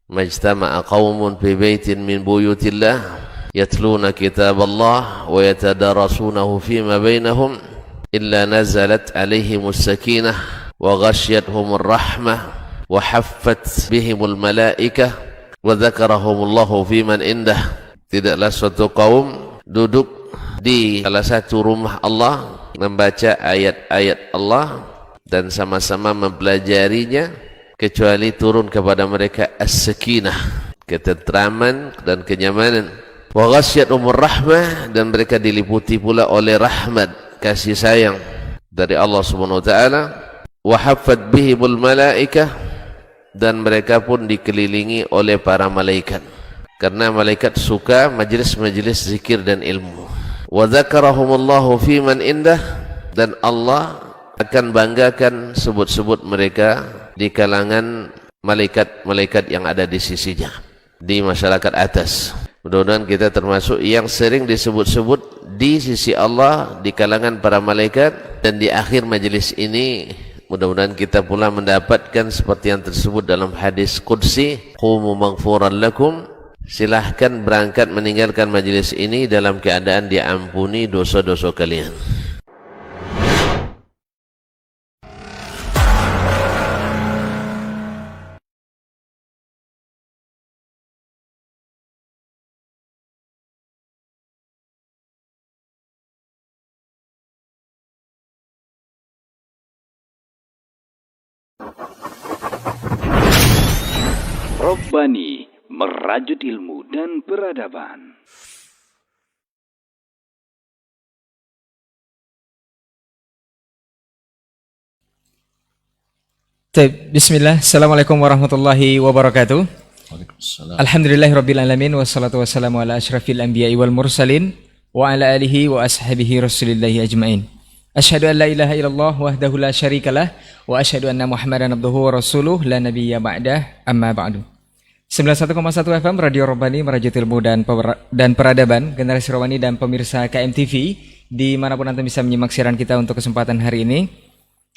majtama'a qaumun fi baitin min buyutillah yatluna kitaballah wa yatadarasunahu fima bainahum illa nazalat alaihimus sakinah wa ghasyiyatuhumur rahmah wa haffat bihimul malaikah wa dzakarahumullahu fiman indah. Tidaklah suatu kaum duduk di salah satu rumah Allah membaca ayat-ayat Allah dan sama-sama mempelajarinya kecuali turun kepada mereka as-sakinah, ketentraman dan kenyamanan, wa ghasyiyatuhumur rahmah, dan mereka diliputi pula oleh rahmat, kasih sayang dari Allah Subhanahu wa taala, wa haffat bihimul malaikah, dan mereka pun dikelilingi oleh para malaikat karena malaikat suka majlis-majlis zikir dan ilmu. Wa dzakarahumullahu fiman indah, dan Allah akan banggakan sebut-sebut mereka di kalangan malaikat-malaikat yang ada di sisinya, di masyarakat atas. Mudah-mudahan kita termasuk yang sering disebut-sebut di sisi Allah di kalangan para malaikat, dan di akhir majelis ini mudah-mudahan kita pula mendapatkan seperti yang tersebut dalam hadis qudsi, qumu maghfuran lakum, silahkan berangkat meninggalkan majelis ini dalam keadaan diampuni dosa-dosa kalian. Robbani, merajut ilmu dan peradaban. Bismillah, Assalamualaikum warahmatullahi wabarakatuh. Waalaikumsalam. Alhamdulillahirabbil alamin, wassalatu wassalamu ala asyrafil anbiya'i wal mursalin wa ala alihi wa ashabihi rasulillahi ajmain. Asyhadu an la ilaha illallah wahdahu la syarikalah wa asyhadu anna Muhammadan abduhu wa rasuluh la nabiyya ba'dah, amma ba'du. 91,1 FM Radio Robbani, merajut ilmu dan peradaban, generasi Robbani dan pemirsa KMTV dimanapun Anda bisa menyimak siaran kita untuk kesempatan hari ini.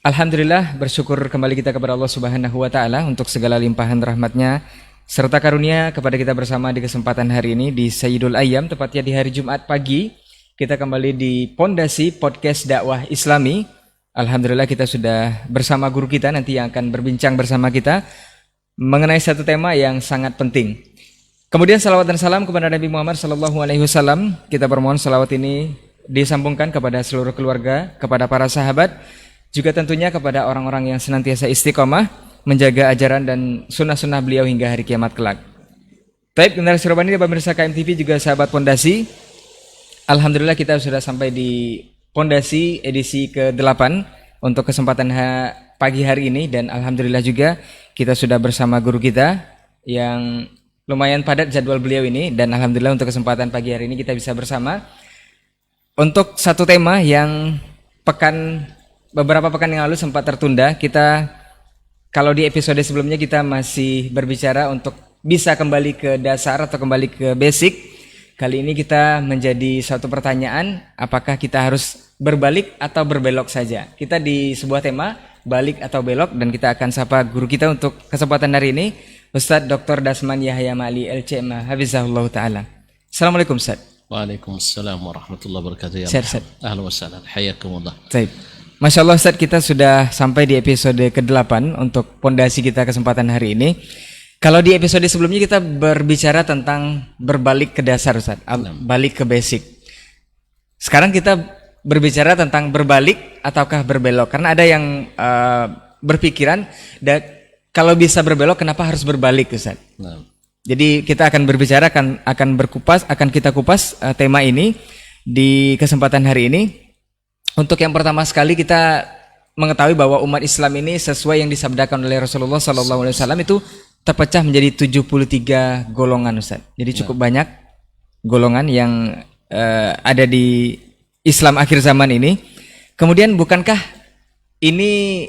Alhamdulillah, bersyukur kembali kita kepada Allah Subhanahu wa taala untuk segala limpahan rahmatnya serta karunia kepada kita bersama di kesempatan hari ini di Sayyidul Ayyam, tepatnya di hari Jumat pagi. Kita kembali di Pondasi Podcast Dakwah Islami. Alhamdulillah, kita sudah bersama guru kita nanti yang akan berbincang bersama kita mengenai satu tema yang sangat penting. Kemudian salawat dan salam kepada Nabi Muhammad SAW. Kita bermohon salawat ini disambungkan kepada seluruh keluarga, kepada para sahabat, juga tentunya kepada orang-orang yang senantiasa istiqomah menjaga ajaran dan sunnah-sunnah beliau hingga hari kiamat kelak. Baik, generasi Robbani dan pemirsa KMTV juga sahabat Pondasi, alhamdulillah kita sudah sampai di Pondasi edisi ke-8 untuk kesempatan pagi hari ini, dan alhamdulillah juga kita sudah bersama guru kita yang lumayan padat jadwal beliau ini, dan alhamdulillah untuk kesempatan pagi hari ini kita bisa bersama untuk satu tema yang beberapa pekan yang lalu sempat tertunda. Kita kalau di episode sebelumnya kita masih berbicara untuk bisa kembali ke dasar atau kembali ke basic. Kali ini kita menjadi satu pertanyaan, apakah kita harus berbalik atau berbelok saja? Kita di sebuah tema, balik atau belok, dan kita akan sapa guru kita untuk kesempatan hari ini, Ustadz Dr. Dasman Yahya Ma'ali LCMA, Hafizahullah Ta'ala. Assalamualaikum Ustadz. Waalaikumsalam warahmatullahi wabarakatuh. Ya Ustadz. Ahlan wa sahlan, hayakumullah. Baik. Masya Allah Ustadz, kita sudah sampai di episode ke-8 untuk pondasi kita kesempatan hari ini. Kalau di episode sebelumnya kita berbicara tentang berbalik ke dasar Ustadz, balik ke basic. Sekarang kita berbicara tentang berbalik ataukah berbelok, karena ada yang berpikiran kalau bisa berbelok kenapa harus berbalik Ustadz. Jadi kita akan berbicara, akan kita kupas tema ini di kesempatan hari ini. Untuk yang pertama sekali kita mengetahui bahwa umat Islam ini sesuai yang disabdakan oleh Rasulullah SAW itu terpecah menjadi 73 golongan Ustaz. Jadi cukup banyak golongan yang ada di Islam akhir zaman ini. Kemudian bukankah ini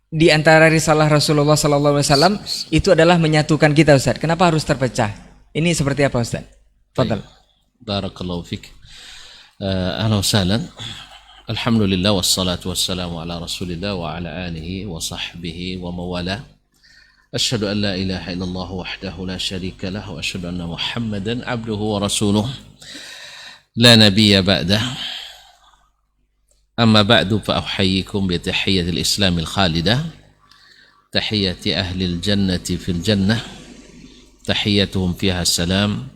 di antara risalah Rasulullah SAW itu adalah menyatukan kita Ustaz? Kenapa harus terpecah? Ini seperti apa Ustaz? Fadal. Barakallahu fik. Ahlan wa sahlan. Alhamdulillah wassalatu wassalamu ala Rasulillah wa ala alihi wa sahbihi wa mawala. أشهد أن لا إله إلا الله وحده لا شريك له وأشهد أن محمدا عبده ورسوله لا نبي بعده أما بعد فأحييكم بتحية الإسلام الخالدة تحية أهل الجنة في الجنة تحيتهم فيها السلام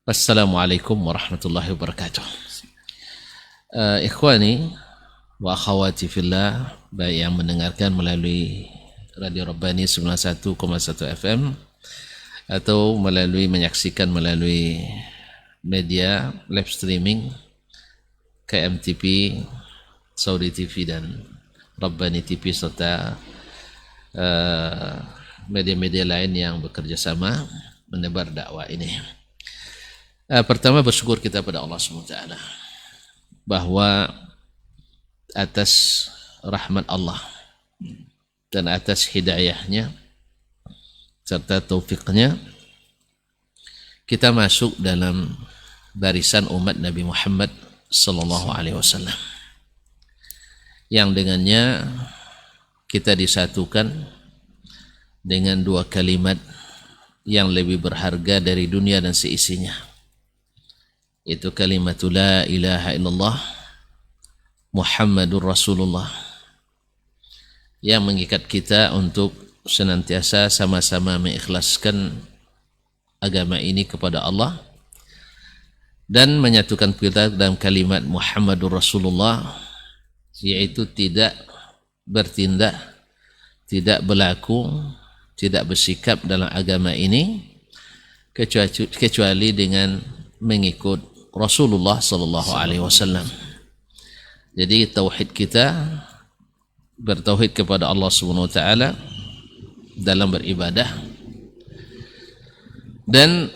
السلام عليكم ورحمة الله وبركاته. Ikhwani wa akhawati fillah, baik yang mendengarkan melalui Radio Rabbani 91,1 FM atau menyaksikan melalui media live streaming KMTV, Saudi TV dan Rabbani TV serta media-media lain yang bekerja sama menebar dakwah ini. Pertama bersyukur kita pada Allah SWT bahwa atas rahmat Allah dan atas hidayahnya serta taufiknya kita masuk dalam barisan umat Nabi Muhammad sallallahu alaihi wasallam yang dengannya kita disatukan dengan dua kalimat yang lebih berharga dari dunia dan seisinya, itu kalimat la ilaha illallah Muhammadur Rasulullah, yang mengikat kita untuk senantiasa sama-sama mengikhlaskan agama ini kepada Allah dan menyatukan kita dalam kalimat Muhammadur Rasulullah, yaitu tidak bertindak, tidak berlaku, tidak bersikap dalam agama ini kecuali dengan mengikut Rasulullah sallallahu alaihi wasallam. Jadi tauhid kita bertauhid kepada Allah Subhanahu wa taala dalam beribadah dan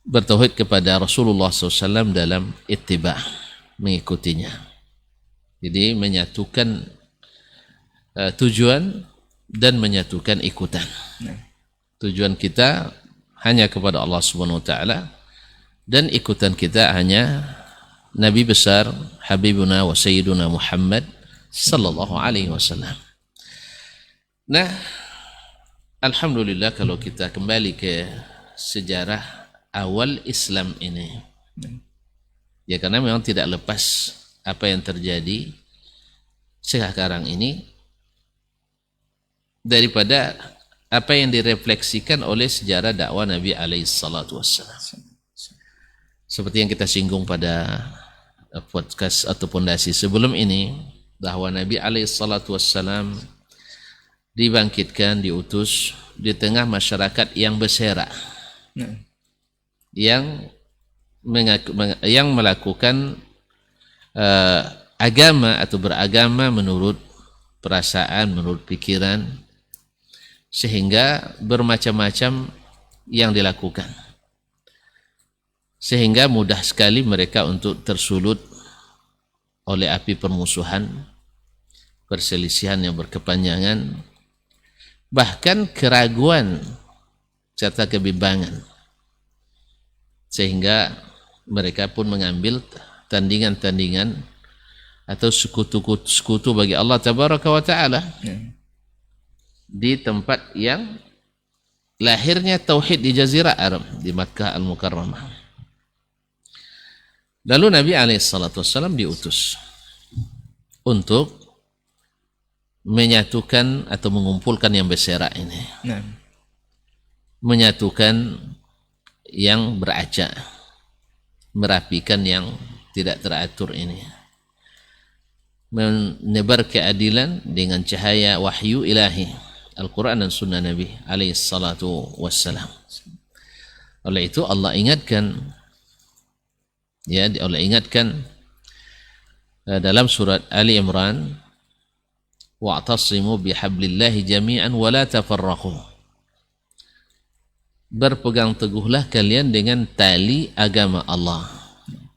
bertauhid kepada Rasulullah SAW dalam ittiba, mengikutinya. Jadi menyatukan tujuan dan menyatukan ikutan. Tujuan kita hanya kepada Allah Subhanahu wa taala dan ikutan kita hanya Nabi besar Habibuna wa Sayyiduna Muhammad sallallahu alaihi wasallam. Nah, alhamdulillah kalau kita kembali ke sejarah awal Islam ini, ya karena memang tidak lepas apa yang terjadi sekarang ini daripada apa yang direfleksikan oleh sejarah dakwah Nabi alaihi salatu wassalam. Seperti yang kita singgung pada podcast atau pondasi sebelum ini, bahwa Nabi alaihi salatu wassalam dibangkitkan, diutus di tengah masyarakat yang berserak, yang melakukan agama atau beragama menurut perasaan, menurut pikiran, sehingga bermacam-macam yang dilakukan, sehingga mudah sekali mereka untuk tersulut oleh api permusuhan, perselisihan yang berkepanjangan, bahkan keraguan serta kebimbangan, sehingga mereka pun mengambil tandingan-tandingan atau sekutu bagi Allah Tabaraka wa Ta'ala di tempat yang lahirnya tauhid di Jazirah Arab, di Makkah Al-Mukarramah. Lalu Nabi SAW diutus untuk menyatukan atau mengumpulkan yang berserak ini, menyatukan yang beracak, merapikan yang tidak teratur ini, menebar keadilan dengan cahaya wahyu ilahi Al-Quran dan Sunnah Nabi SAW. Oleh itu Allah ingatkan, dalam surat Ali Imran, wa'tasimu bihablillahi jami'an wa la tafarraqu, berpegang teguhlah kalian dengan tali agama Allah.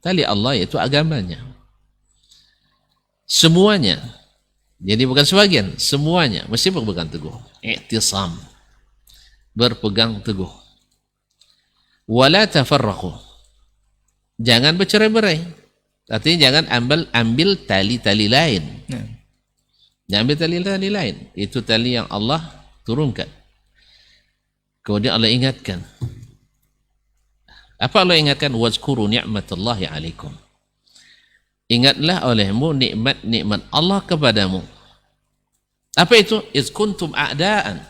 Tali Allah yaitu agamanya, semuanya. Jadi bukan sebagian, semuanya mesti berpegang teguh. I'tisam, berpegang teguh. Wa la tafarraqu, jangan bercerai-berai. Artinya jangan ambil tali-tali lain. Jangan ambil tali-tali lain. Itu tali yang Allah turunkan. Kemudian Allah ingatkan. Apa Allah ingatkan? Wazkuru ni'matallahi alaikum. Ingatlah olehmu nikmat-nikmat Allah kepadamu. Apa itu? Iz kuntum a'daan.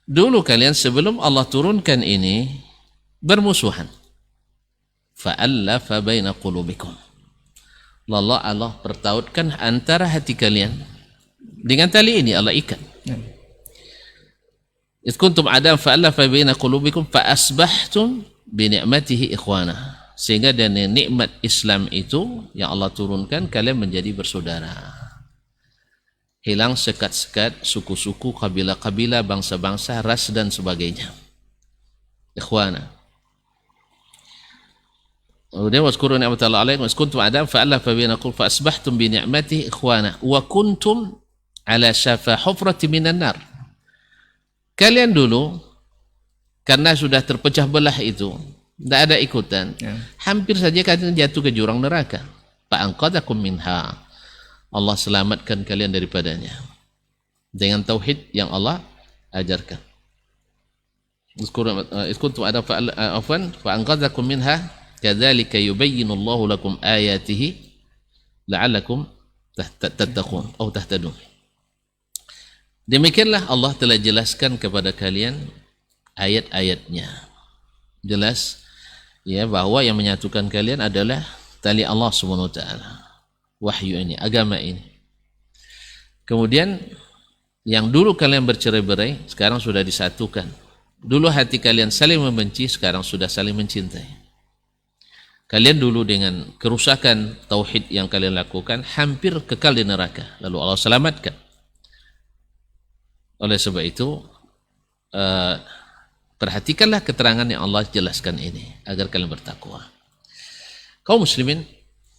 Dulu kalian sebelum Allah turunkan ini bermusuhan. Fa'allafa baina qulubikum. Lalu Allah pertautkan antara hati kalian. Dengan tali ini Allah ikat. Iz kuntum a'daan fa'allafa baina qulubikum fa asbahtum bi ni'matihi ikhwana, sehingga dari nikmat Islam itu yang Allah turunkan kalian menjadi bersaudara. Hilang sekat-sekat, suku-suku, kabilah-kabilah, bangsa-bangsa, ras dan sebagainya. Ikhwana. Kemudian wazkuru ni'matallahi alaikum iz kuntum a'daan fa'alafa baina qulubikum fa asbahtum bi ni'matihi ikhwana wa kuntum ala syafa hufratin minan nar. Kalian dulu karena sudah terpecah belah itu, tidak ada ikutan, hampir saja kalian jatuh ke jurang neraka. Fa'anqadhakum minha. Allah selamatkan kalian daripadanya dengan tauhid yang Allah ajarkan. Iz kuntum a'daan fa'anqadhakum minha kadzalika yubayyinu Allahu lakum ayatihi la'allakum tattaqun atau tahtadun. Demikianlah Allah telah jelaskan kepada kalian ayat-ayatnya. Jelas ya bahwa yang menyatukan kalian adalah tali Allah Subhanahu wa taala. Wahyu ini, agama ini. Kemudian yang dulu kalian bercerai-berai sekarang sudah disatukan. Dulu hati kalian saling membenci, sekarang sudah saling mencintai. Kalian dulu dengan kerusakan tauhid yang kalian lakukan hampir kekal di neraka, lalu Allah selamatkan. Oleh sebab itu perhatikanlah keterangan yang Allah jelaskan ini agar kalian bertakwa. Kaum muslimin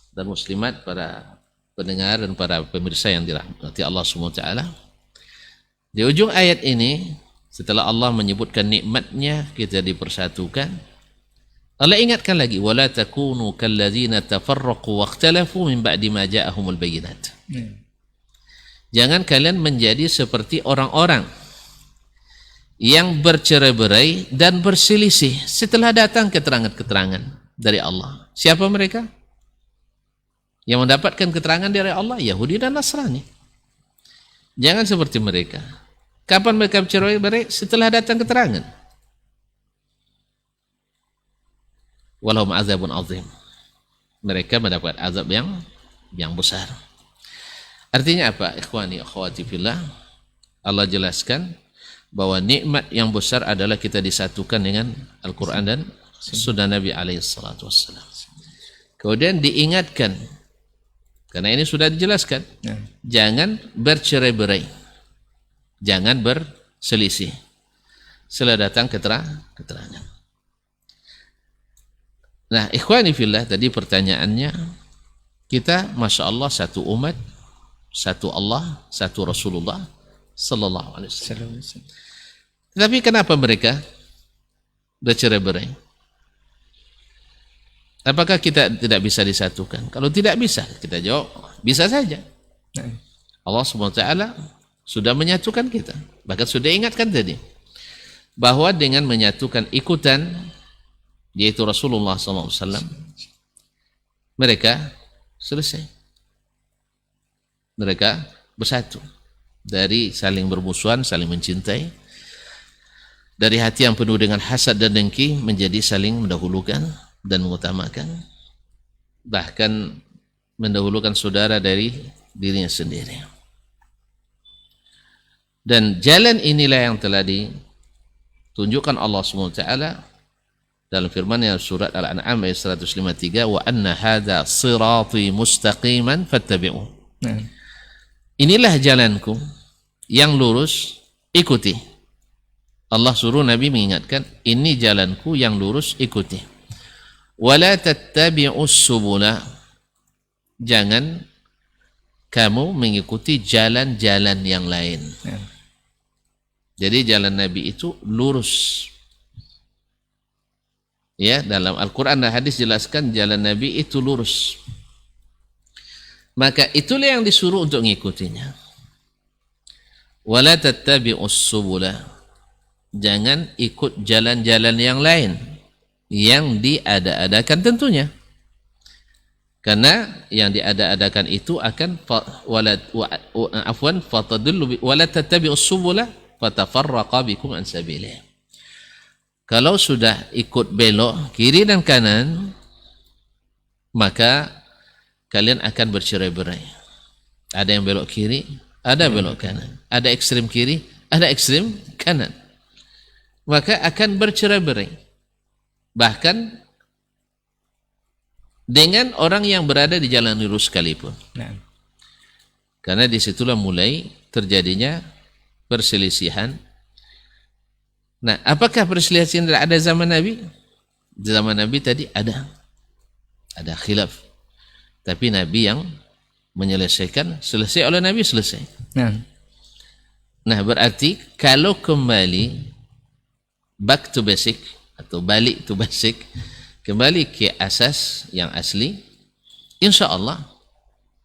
dan muslimat, para pendengar dan para pemirsa yang dirahmati Allah SWT, di ujung ayat ini setelah Allah menyebutkan nikmatnya kita dipersatukan, Allah ingatkan lagi, wala takunu kalladzina tafarraqu wakhtalafu min ba'di ma ja'ahumul bayyinat. Jangan kalian menjadi seperti orang-orang yang bercerai-berai dan berselisih setelah datang keterangan-keterangan dari Allah. Siapa mereka? Yang mendapatkan keterangan dari Allah, Yahudi dan Nasrani. Jangan seperti mereka. Kapan mereka bercerai-berai? Setelah datang keterangan. Walahum azabun azim. Mereka mendapat azab yang besar. Artinya apa? Ikhwani akhwati fillah, Allah jelaskan bahwa nikmat yang besar adalah kita disatukan dengan Al-Quran dan Sunnah Nabi alaihissalatu wassalam. Kemudian diingatkan, karena ini sudah dijelaskan, jangan bercerai-berai, jangan berselisih setelah datang keterangan. Nah, ikhwani fillah, tadi pertanyaannya, kita Masya Allah satu umat, satu Allah, satu Rasulullah sallallahu alaihi wasallam. Tapi kenapa mereka bercerai-berai? Apakah kita tidak bisa disatukan? Kalau tidak bisa, kita jawab bisa saja. Allah SWT sudah menyatukan kita. Bahkan sudah ingatkan tadi bahwa dengan menyatukan ikutan, yaitu Rasulullah SAW, mereka selesai. Mereka bersatu. Dari saling bermusuhan, saling mencintai, dari hati yang penuh dengan hasad dan dengki menjadi saling mendahulukan dan mengutamakan, bahkan mendahulukan saudara dari dirinya sendiri. Dan jalan inilah yang telah ditunjukkan Allah SWT dalam firman-Nya surat Al-An'am ayat 153, wa anna hadza sirati mustaqiman fattabi'uh. Inilah jalanku yang lurus, ikuti. Allah suruh Nabi mengingatkan, ini jalanku yang lurus, ikuti. Wala tattabi'us subula. Jangan kamu mengikuti jalan-jalan yang lain. Jadi jalan Nabi itu lurus. Ya, dalam Al-Quran dan hadis jelaskan jalan Nabi itu lurus. Maka itulah yang disuruh untuk mengikutinya. Wala tattabi'us subula. jangan ikut jalan-jalan yang lain yang diada-adakan tentunya. Karena yang diada-adakan itu akan fatadullu wala tattabi'us subula fatafarraqa bikum an sabilih. Kalau sudah ikut belok kiri dan kanan, maka kalian akan bercerai-berai. Ada yang belok kiri, ada belok kanan. Ada ekstrem kiri, ada ekstrem kanan. Maka akan bercerai-berai. Bahkan dengan orang yang berada di jalan lurus sekalipun. Nah. Karena disitulah mulai terjadinya perselisihan. Nah, apakah perselisihan ada zaman Nabi? Di zaman Nabi tadi ada khilaf. Tapi Nabi yang menyelesaikan, selesai oleh Nabi, selesai. Nah, berarti kalau kembali back to basic atau balik to basic, kembali ke asas yang asli, insya Allah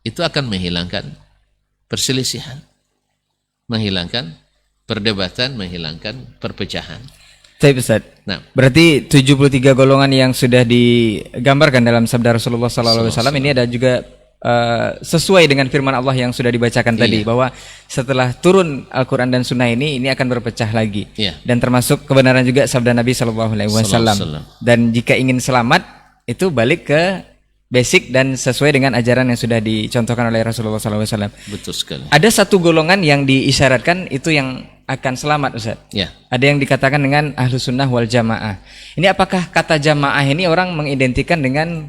itu akan menghilangkan perselisihan, menghilangkan perdebatan, menghilangkan perpecahan. Baik Ustaz. Nah, berarti 73 golongan yang sudah digambarkan dalam sabda Rasulullah SAW ini ada juga sesuai dengan firman Allah yang sudah dibacakan tadi, bahwa setelah turun Al-Quran dan Sunnah ini akan berpecah lagi. Dan termasuk kebenaran juga sabda Nabi SAW. Dan jika ingin selamat itu balik ke basic dan sesuai dengan ajaran yang sudah dicontohkan oleh Rasulullah SAW. Betul sekali. Ada satu golongan yang diisyaratkan itu yang akan selamat, Ustaz. Ada yang dikatakan dengan ahlu sunnah wal jamaah. Ini apakah kata jamaah ini orang mengidentikan dengan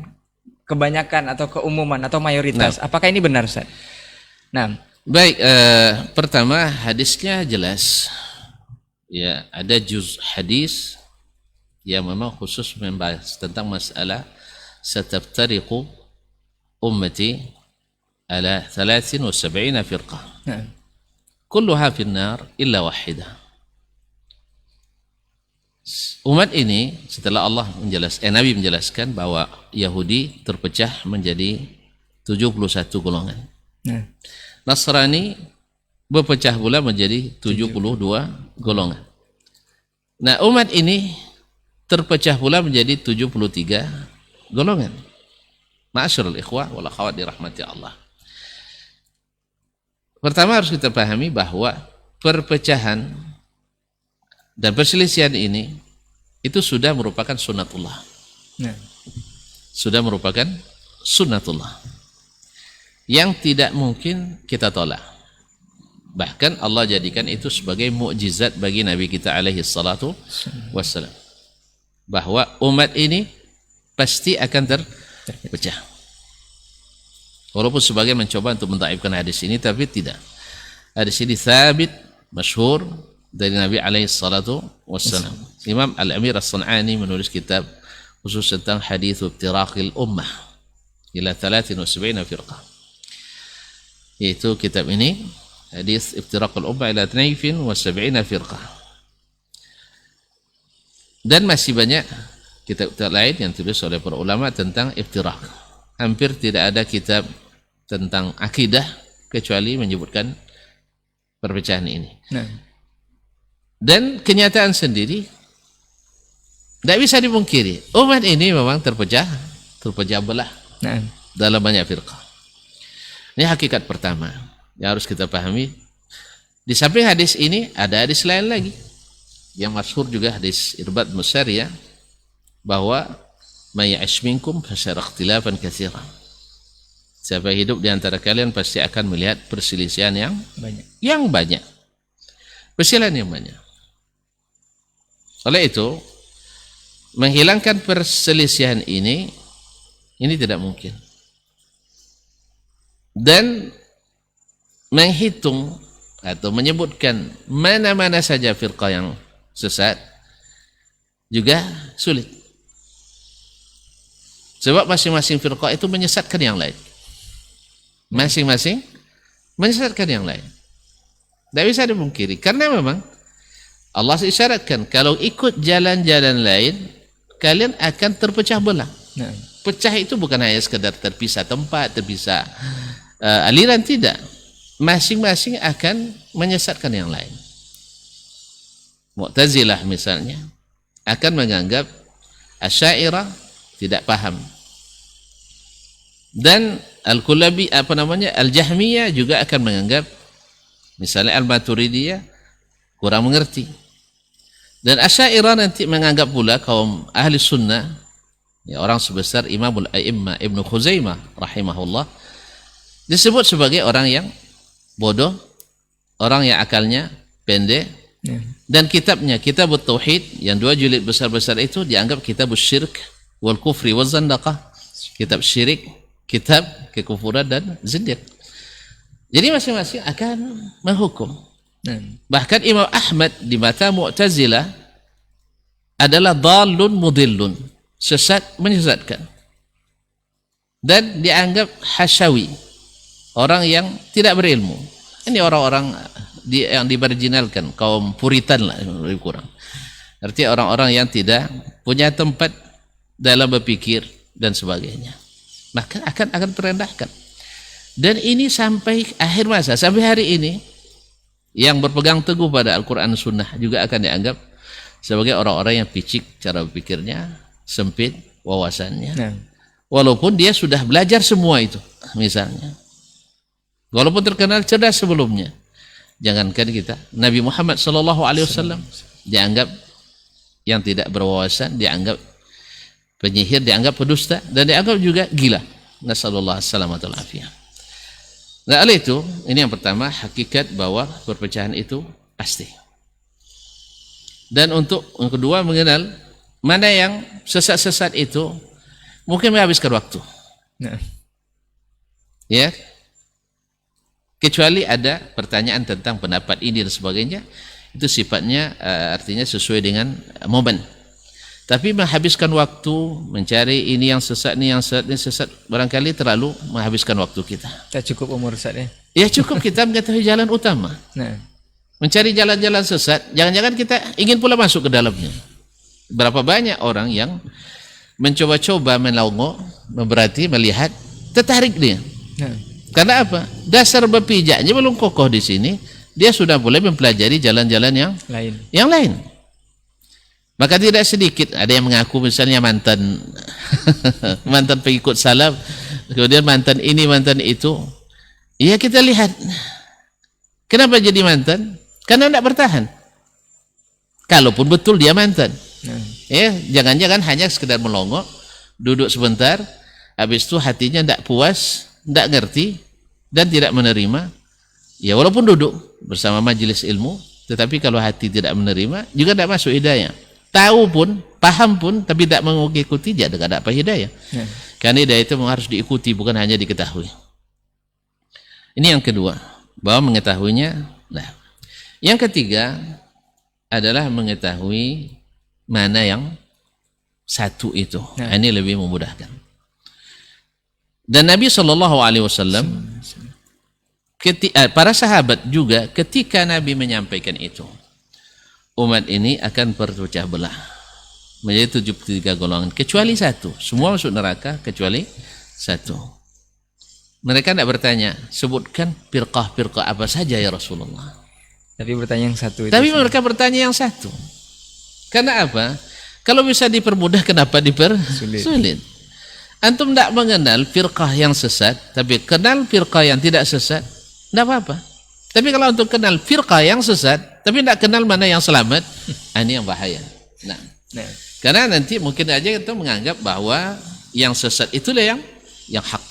kebanyakan atau keumuman atau mayoritas? Apakah ini benar, Ustaz? Nah, baik, pertama hadisnya jelas. Ya, ada juz hadis yang memang khusus membahas tentang masalah sataftariqu ummati ala 73 firqah. Kulluha fin nar illa wahidah. Umat ini setelah Allah Nabi menjelaskan bahwa Yahudi terpecah menjadi 71 golongan. Nasrani berpecah pula menjadi 72 golongan. Nah, umat ini terpecah pula menjadi 73 golongan. Ma'asyiral ikhwah wal akhwat dirahmati Allah. Pertama harus kita pahami bahwa perpecahan dan perselisihan ini itu sudah merupakan sunnatullah. Sudah merupakan sunnatullah yang tidak mungkin kita tolak. Bahkan Allah jadikan itu sebagai mukjizat bagi Nabi kita alaihi salatu wassalam, bahwa umat ini pasti akan terpecah. Walaupun sebagian mencoba untuk mentaibkan hadis ini, tapi tidak. Hadis ini thabit, masyhur dari Nabi alaihi salatu wassalam. Imam Al-Amir As-San'ani menulis kitab khusus tentang hadis ibtiraqil ummah ila 73 firqah. Yaitu kitab ini, hadis ibtiraqil ummah ila 72 firqah. Dan masih banyak kitab-kitab lain yang ditulis oleh para ulama tentang iftiraq. Hampir tidak ada kitab tentang akidah kecuali menyebutkan perpecahan ini. Dan kenyataan sendiri tidak bisa dipungkiri, umat ini memang terpecah belah dalam banyak firqah. Ini hakikat pertama yang harus kita pahami. Di samping hadis ini ada hadis lain lagi yang masyhur juga, hadis Irbad Musariyah, bahwa may ya'ish minkum fasara ikhtilafan katsiran. Siapa hidup di antara kalian pasti akan melihat perselisihan yang banyak. Perselisihan yang banyak. Oleh itu, menghilangkan perselisihan ini tidak mungkin. Dan menghitung atau menyebutkan mana-mana saja firqah yang sesat juga sulit. Sebab masing-masing firqah itu menyesatkan yang lain. Masing-masing menyesatkan yang lain. Tidak bisa dipungkiri. Karena memang Allah isyaratkan, kalau ikut jalan-jalan lain, kalian akan terpecah belah. Pecah itu bukan hanya sekedar terpisah tempat, terpisah aliran, tidak. Masing-masing akan menyesatkan yang lain. Mu'tazilah misalnya akan menganggap Asy'ariyah tidak paham. Dan Al-Kullabi Al-Jahmiyah juga akan menganggap misalnya Al-Maturidiyah kurang mengerti. Dan Asy'ariyah nanti menganggap pula kaum ahli sunnah, ya, orang sebesar Imamul A'immah Ibnu Khuzaimah rahimahullah disebut sebagai orang yang bodoh, orang yang akalnya pendek. Dan kitabnya, Kitabut Tauhid yang 2 jilid besar-besar itu dianggap kitabus syirk wal kufri wal zandaqah, kitab syirik, kitab kekufuran dan zindiq. Jadi masing-masing akan menghukum. Bahkan Imam Ahmad di mata Mu'tazilah adalah dhalun mudillun, sesat menyesatkan, dan dianggap hasyawi, orang yang tidak berilmu. Ini orang-orang yang dimarginalkan, kaum puritan lah lebih kurang. Artinya orang-orang yang tidak punya tempat dalam berpikir dan sebagainya, maka akan terendahkan. Dan ini sampai akhir masa, sampai hari ini yang berpegang teguh pada Al-Quran Sunnah juga akan dianggap sebagai orang-orang yang picik cara berpikirnya, sempit wawasannya, walaupun dia sudah belajar semua itu misalnya, walaupun terkenal cerdas sebelumnya. Jangankan kita, Nabi Muhammad SAW dianggap yang tidak berwawasan, dianggap penyihir, dianggap pendusta, dan dianggap juga gila. Nasallallahu alaihi wasallam. Nah, oleh itu, ini yang pertama, hakikat bahwa perpecahan itu pasti. Dan untuk yang kedua, mengenal mana yang sesat-sesat itu mungkin menghabiskan waktu. Ya. Kecuali ada pertanyaan tentang pendapat ini dan sebagainya, itu sifatnya artinya sesuai dengan momen. Tapi menghabiskan waktu mencari ini yang sesat, ini yang sesat, ini sesat, barangkali terlalu menghabiskan waktu kita. Tak cukup umur Ustaz ya? Ya cukup kita mengetahui jalan utama. Mencari jalan-jalan sesat, jangan-jangan kita ingin pula masuk ke dalamnya. Berapa banyak orang yang mencoba-coba melongo, berarti melihat, tertarik dia. Karena apa? Dasar berpijaknya belum kokoh di sini, dia sudah mulai mempelajari jalan-jalan yang lain. Maka tidak sedikit ada yang mengaku misalnya mantan mantan pengikut salaf, kemudian mantan ini, mantan itu. Ya kita lihat, kenapa jadi mantan? Karena tidak bertahan. Kalaupun betul dia mantan, ya jangan-jangan hanya sekedar melongo, duduk sebentar, habis itu hatinya tidak puas, tidak ngerti, dan tidak menerima. Ya walaupun duduk bersama majelis ilmu, tetapi kalau hati tidak menerima, juga tidak masuk hidayah. Tahu pun, paham pun, tapi tidak mengikuti, tidak ada apa hidayah. Karena hidayah itu harus diikuti, bukan hanya diketahui. Ini yang kedua, bahwa mengetahuinya. Nah, yang ketiga adalah mengetahui mana yang satu itu. Ini lebih memudahkan. Dan Nabi SAW, para sahabat juga ketika Nabi menyampaikan itu, umat ini akan berpecah belah menjadi 73 golongan, kecuali satu. Semua masuk neraka kecuali satu. Mereka tidak bertanya, sebutkan firqah-firqah apa saja ya Rasulullah. Tapi bertanya yang satu itu. Tapi mereka bertanya yang satu. Karena apa? Kalau bisa dipermudah, kenapa dipersulit? Antum tidak mengenal firqah yang sesat, tapi kenal firqah yang tidak sesat, tidak apa-apa. Tapi kalau untuk kenal firqah yang sesat, tapi tidak kenal mana yang selamat, ini yang bahaya. Nah, karena nanti mungkin aja kita menganggap bahwa yang sesat itulah yang hak.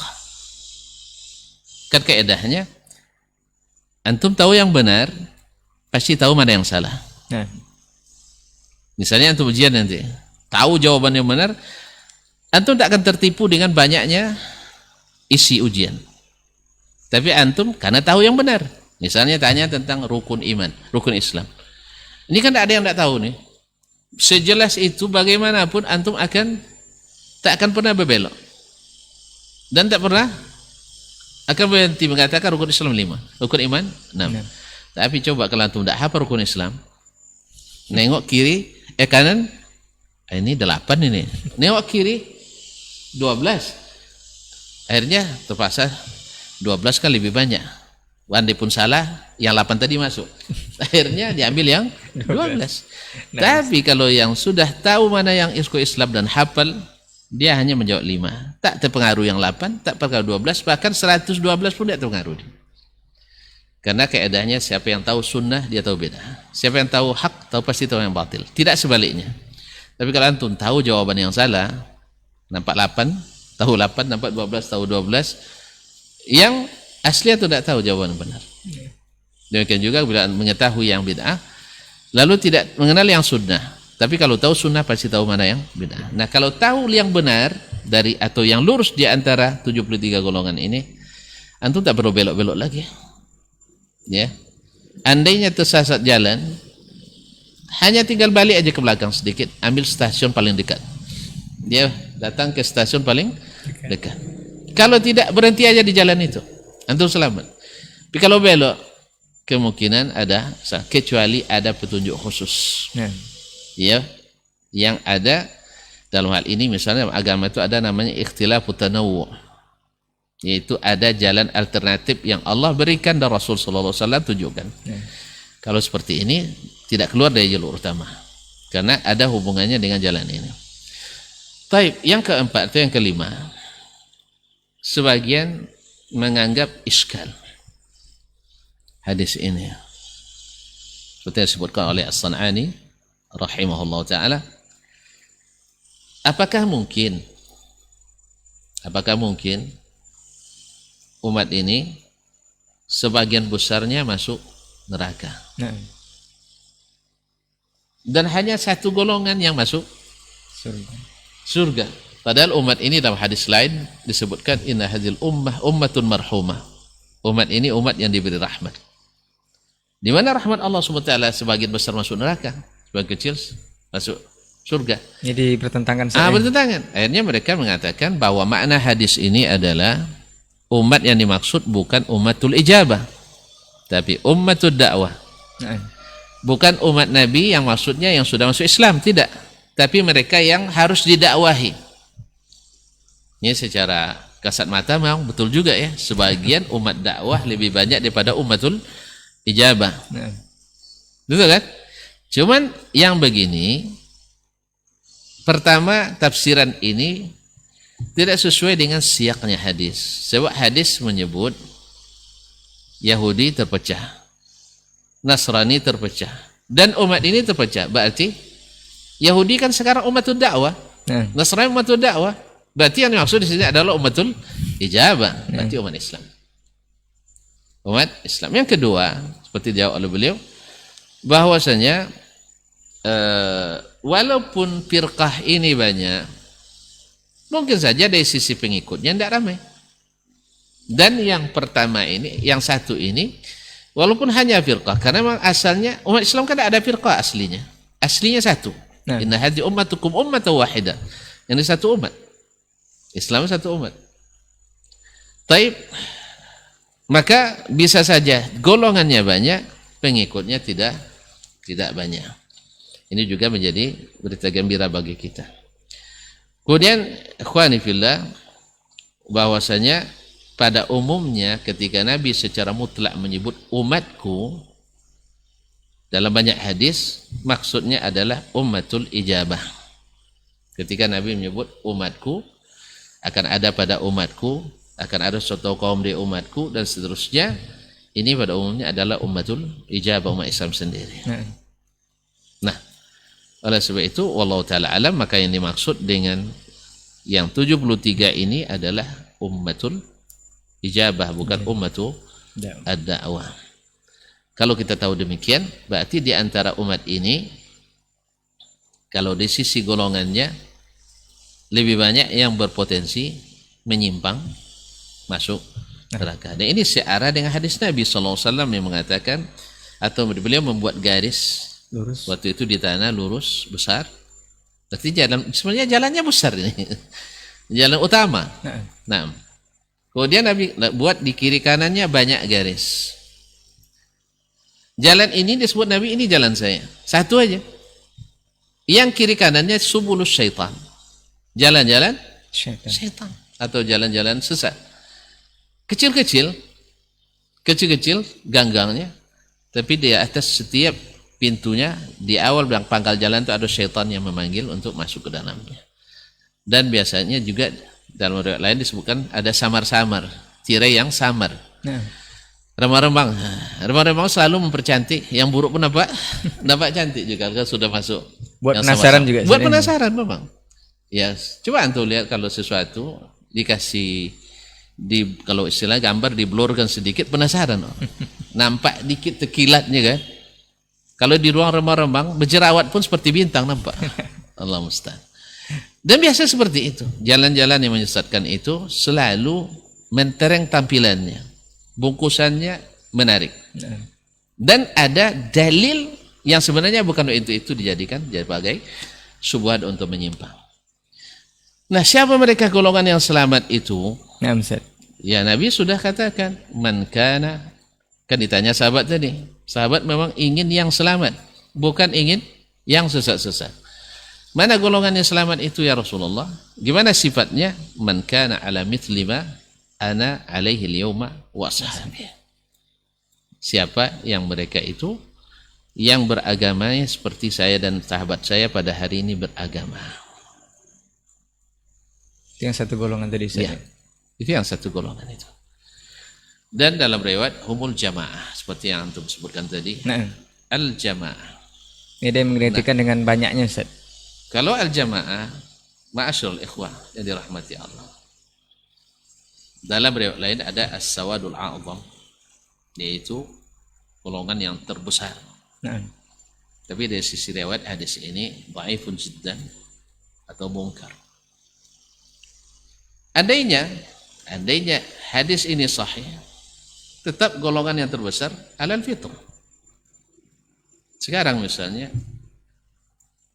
Kan kaedahnya, antum tahu yang benar, pasti tahu mana yang salah. Misalnya antum ujian nanti, tahu jawaban yang benar, antum tidak akan tertipu dengan banyaknya isi ujian. Tapi antum karena tahu yang benar. Misalnya tanya tentang rukun iman, rukun Islam. Ini kan tidak ada yang tidak tahu nih. Sejelas itu bagaimanapun antum tak akan pernah berbelok. Dan tak pernah akan berhenti mengatakan rukun Islam 5, rukun iman 6. Tapi coba kalau antum tidak hafal rukun Islam, nengok kiri, kanan, ini 8 ini. Nengok kiri 12. Akhirnya terpaksa 12 kan lebih banyak. Andai pun salah, yang 8 tadi masuk. Akhirnya diambil yang 12. Tapi kalau yang sudah tahu mana yang Islam dan hafal, dia hanya menjawab 5. Tak terpengaruh yang 8, tak terpengaruh 12, bahkan 112 pun tidak terpengaruh. Karena keadaannya siapa yang tahu sunnah, dia tahu beda. Siapa yang tahu hak, tahu pasti tahu yang batil. Tidak sebaliknya. Tapi kalau antum tahu jawaban yang salah, nampak 8, tahu 8, nampak 12, tahu 12, yang asli atau tidak tahu jawaban benar. Demikian juga bila mengetahui yang bid'ah, lalu tidak mengenal yang sunnah. Tapi kalau tahu sunnah pasti tahu mana yang bid'ah. Nah, kalau tahu yang benar dari atau yang lurus di antara 73 golongan ini, antum tak perlu belok-belok lagi. Ya. Andainya tersesat jalan, hanya tinggal balik aja ke belakang sedikit, ambil stasiun paling dekat. Dia datang ke stasiun paling dekat. Kalau tidak, berhenti aja di jalan itu, antum selamat. Tapi kalau belok, kemungkinan ada, kecuali ada petunjuk khusus. Ya, yang ada dalam hal ini misalnya agama itu ada namanya ikhtilafut tanawwu', yaitu ada jalan alternatif yang Allah berikan dan Rasul sallallahu alaihi wasallam tunjukkan. Kalau seperti ini tidak keluar dari jalur utama karena ada hubungannya dengan jalan ini. Taib, yang keempat atau yang kelima, sebagian menganggap iskal hadis ini. Seperti yang disebutkan oleh As-San'ani rahimahullah ta'ala. Apakah mungkin umat ini sebagian besarnya masuk neraka? Dan hanya satu golongan yang masuk surga. Padahal umat ini dalam hadis lain disebutkan inna hadhil ummatun marhumah. Umat ini umat yang diberi rahmat. Di mana rahmat Allah SWT sebagian besar masuk neraka, sebagian kecil masuk surga. Jadi bertentangan. Bertentangan. Akhirnya mereka mengatakan bahwa makna hadis ini adalah umat yang dimaksud bukan ummatul ijabah, tapi ummatul dakwah. Bukan umat Nabi yang maksudnya yang sudah masuk Islam, tidak. Tapi mereka yang harus didakwahi. Ini secara kasat mata memang betul juga ya. Sebagian umat dakwah lebih banyak daripada ummatul ijabah. Betul kan? Cuman yang begini, pertama tafsiran ini tidak sesuai dengan siaknya hadis. Sebab hadis menyebut Yahudi terpecah, Nasrani terpecah, dan umat ini terpecah. Berarti Yahudi kan sekarang umatul dakwah, Nasrani umatul dakwah. Berarti yang dimaksud di sini adalah umatul ijabah, berarti umat Islam. Umat Islam. Yang kedua, seperti dijawab oleh beliau, bahwasanya walaupun firqah ini banyak, mungkin saja dari sisi pengikutnya tidak ramai. Dan yang pertama ini, yang satu ini, walaupun hanya firqah, karena memang asalnya umat Islam kan tidak ada firqah aslinya. Aslinya satu. Inna hadhi ummatukum ummatan wahidah. Ini satu umat. Islam satu umat. Taib. Maka bisa saja golongannya banyak, pengikutnya tidak banyak. Ini juga menjadi berita gembira bagi kita. Kemudian ikhwani fillah, bahwasanya pada umumnya ketika Nabi secara mutlak menyebut umatku dalam banyak hadis, maksudnya adalah ummatul ijabah. Ketika Nabi menyebut umatku, akan ada pada umatku, akan ada suatu kaum di umatku, dan seterusnya, ini pada umumnya adalah ummatul ijabah, umat Islam sendiri. Nah, oleh sebab itu, wallahu ta'ala alam, maka yang dimaksud dengan yang 73 ini adalah ummatul ijabah, bukan ummatul ad-da'wah. Kalau kita tahu demikian, berarti di antara umat ini, kalau di sisi golongannya, lebih banyak yang berpotensi menyimpang masuk neraka. Dan ini searah dengan hadis Nabi SAW yang mengatakan, atau beliau membuat garis lurus. Waktu itu di tanah lurus besar. Berarti jalan, sebenarnya jalannya besar ini. Jalan utama. Nah. Kemudian Nabi buat di kiri kanannya banyak garis. Jalan ini disebut Nabi, ini jalan saya. Satu aja. Yang kiri kanannya subulus syaitan. Jalan-jalan syaitan. Atau jalan-jalan sesat. Kecil-kecil. kecil-kecil ganggangnya, tapi di atas setiap pintunya di awal pangkal jalan itu ada syaitan yang memanggil untuk masuk ke dalamnya. Dan biasanya juga dalam riwayat lain disebutkan ada samar-samar, tirai yang samar. Remang-remang selalu mempercantik, yang buruk pun nampak cantik juga kalau sudah masuk. Buat penasaran juga. Buat penasaran memang. Ya, coba antum lihat kalau sesuatu dikasih kalau istilah gambar diblurkan sedikit, penasaran. Nampak dikit tekilatnya kan. Kalau di ruang remang-remang berjerawat pun seperti bintang nampak. Allah musta'an. Dan biasa seperti itu. Jalan-jalan yang menyesatkan itu selalu mentereng tampilannya. Bungkusannya menarik. Dan ada dalil yang sebenarnya bukan itu dijadikan sebagai syubhat untuk menyimpang. Nah, siapa mereka golongan yang selamat itu? Nah, Ustaz. Ya, Nabi sudah katakan, man kana, kan ditanya sahabat tadi. Sahabat memang ingin yang selamat, bukan ingin yang sesat-sesat. Mana golongan yang selamat itu ya Rasulullah? Gimana sifatnya? Man kana ala mithli ma ana alaihi al-yawma wa sahabi. Siapa yang mereka itu yang beragamanya seperti saya dan sahabat saya pada hari ini beragama. Itu yang satu golongan tadi saya. Ya, itu yang satu golongan itu. Dan dalam riwayat humul jamaah seperti yang antum sebutkan tadi. Nah, Al-jamaah. ini ada yang menggantikan dengan banyaknya, Ustaz. Kalau al-jamaah, ma'asyarul ikhwah yang dirahmati Allah. Dalam riwayat lain ada as-sawadul a'zam, yaitu golongan yang terbesar. Nah. Tapi dari sisi riwayat hadis ini dhaifun jiddan atau munkar. Andainya hadis ini sahih, tetap golongan yang terbesar alal fitrah. Sekarang misalnya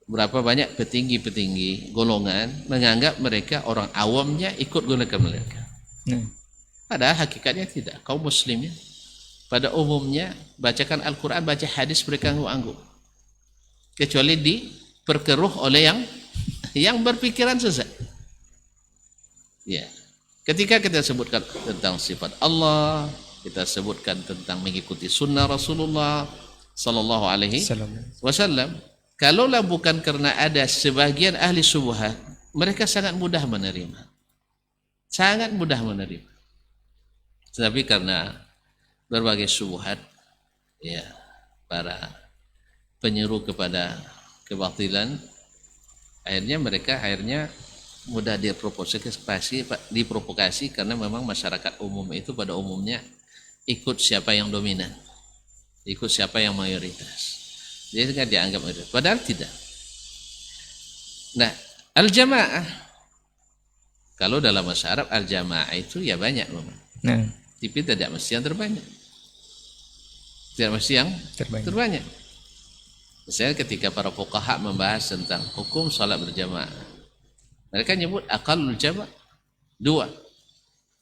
berapa banyak petinggi-petinggi golongan menganggap mereka orang awamnya ikut golongan mereka. Padahal hakikatnya tidak. Kaum muslimin pada umumnya bacakan Al-Quran, baca hadis mereka angguk-angguk. Kecuali diperkeruh oleh yang berpikiran sesat. Ya. Ketika kita sebutkan tentang sifat Allah, kita sebutkan tentang mengikuti sunnah Rasulullah sallallahu alaihi wasallam, kalaulah bukan karena ada sebagian ahli syubhat, mereka sangat mudah menerima. Sangat mudah menerima. Tetapi karena berbagai syubhat, ya, para penyeru kepada kebatilan, akhirnya mereka mudah diprovokasi karena memang masyarakat umum itu pada umumnya ikut siapa yang dominan, ikut siapa yang mayoritas. Jadi kan dianggap mayoritas, padahal tidak. Nah, al-jamaah, kalau dalam bahasa Arab al-jamaah itu ya banyak memang. Nah, tapi tidak mesti yang terbanyak. Tidak mesti yang terbanyak. Misalnya ketika para fuqaha membahas tentang hukum salat berjamaah, mereka nyebut aqallul jama' dua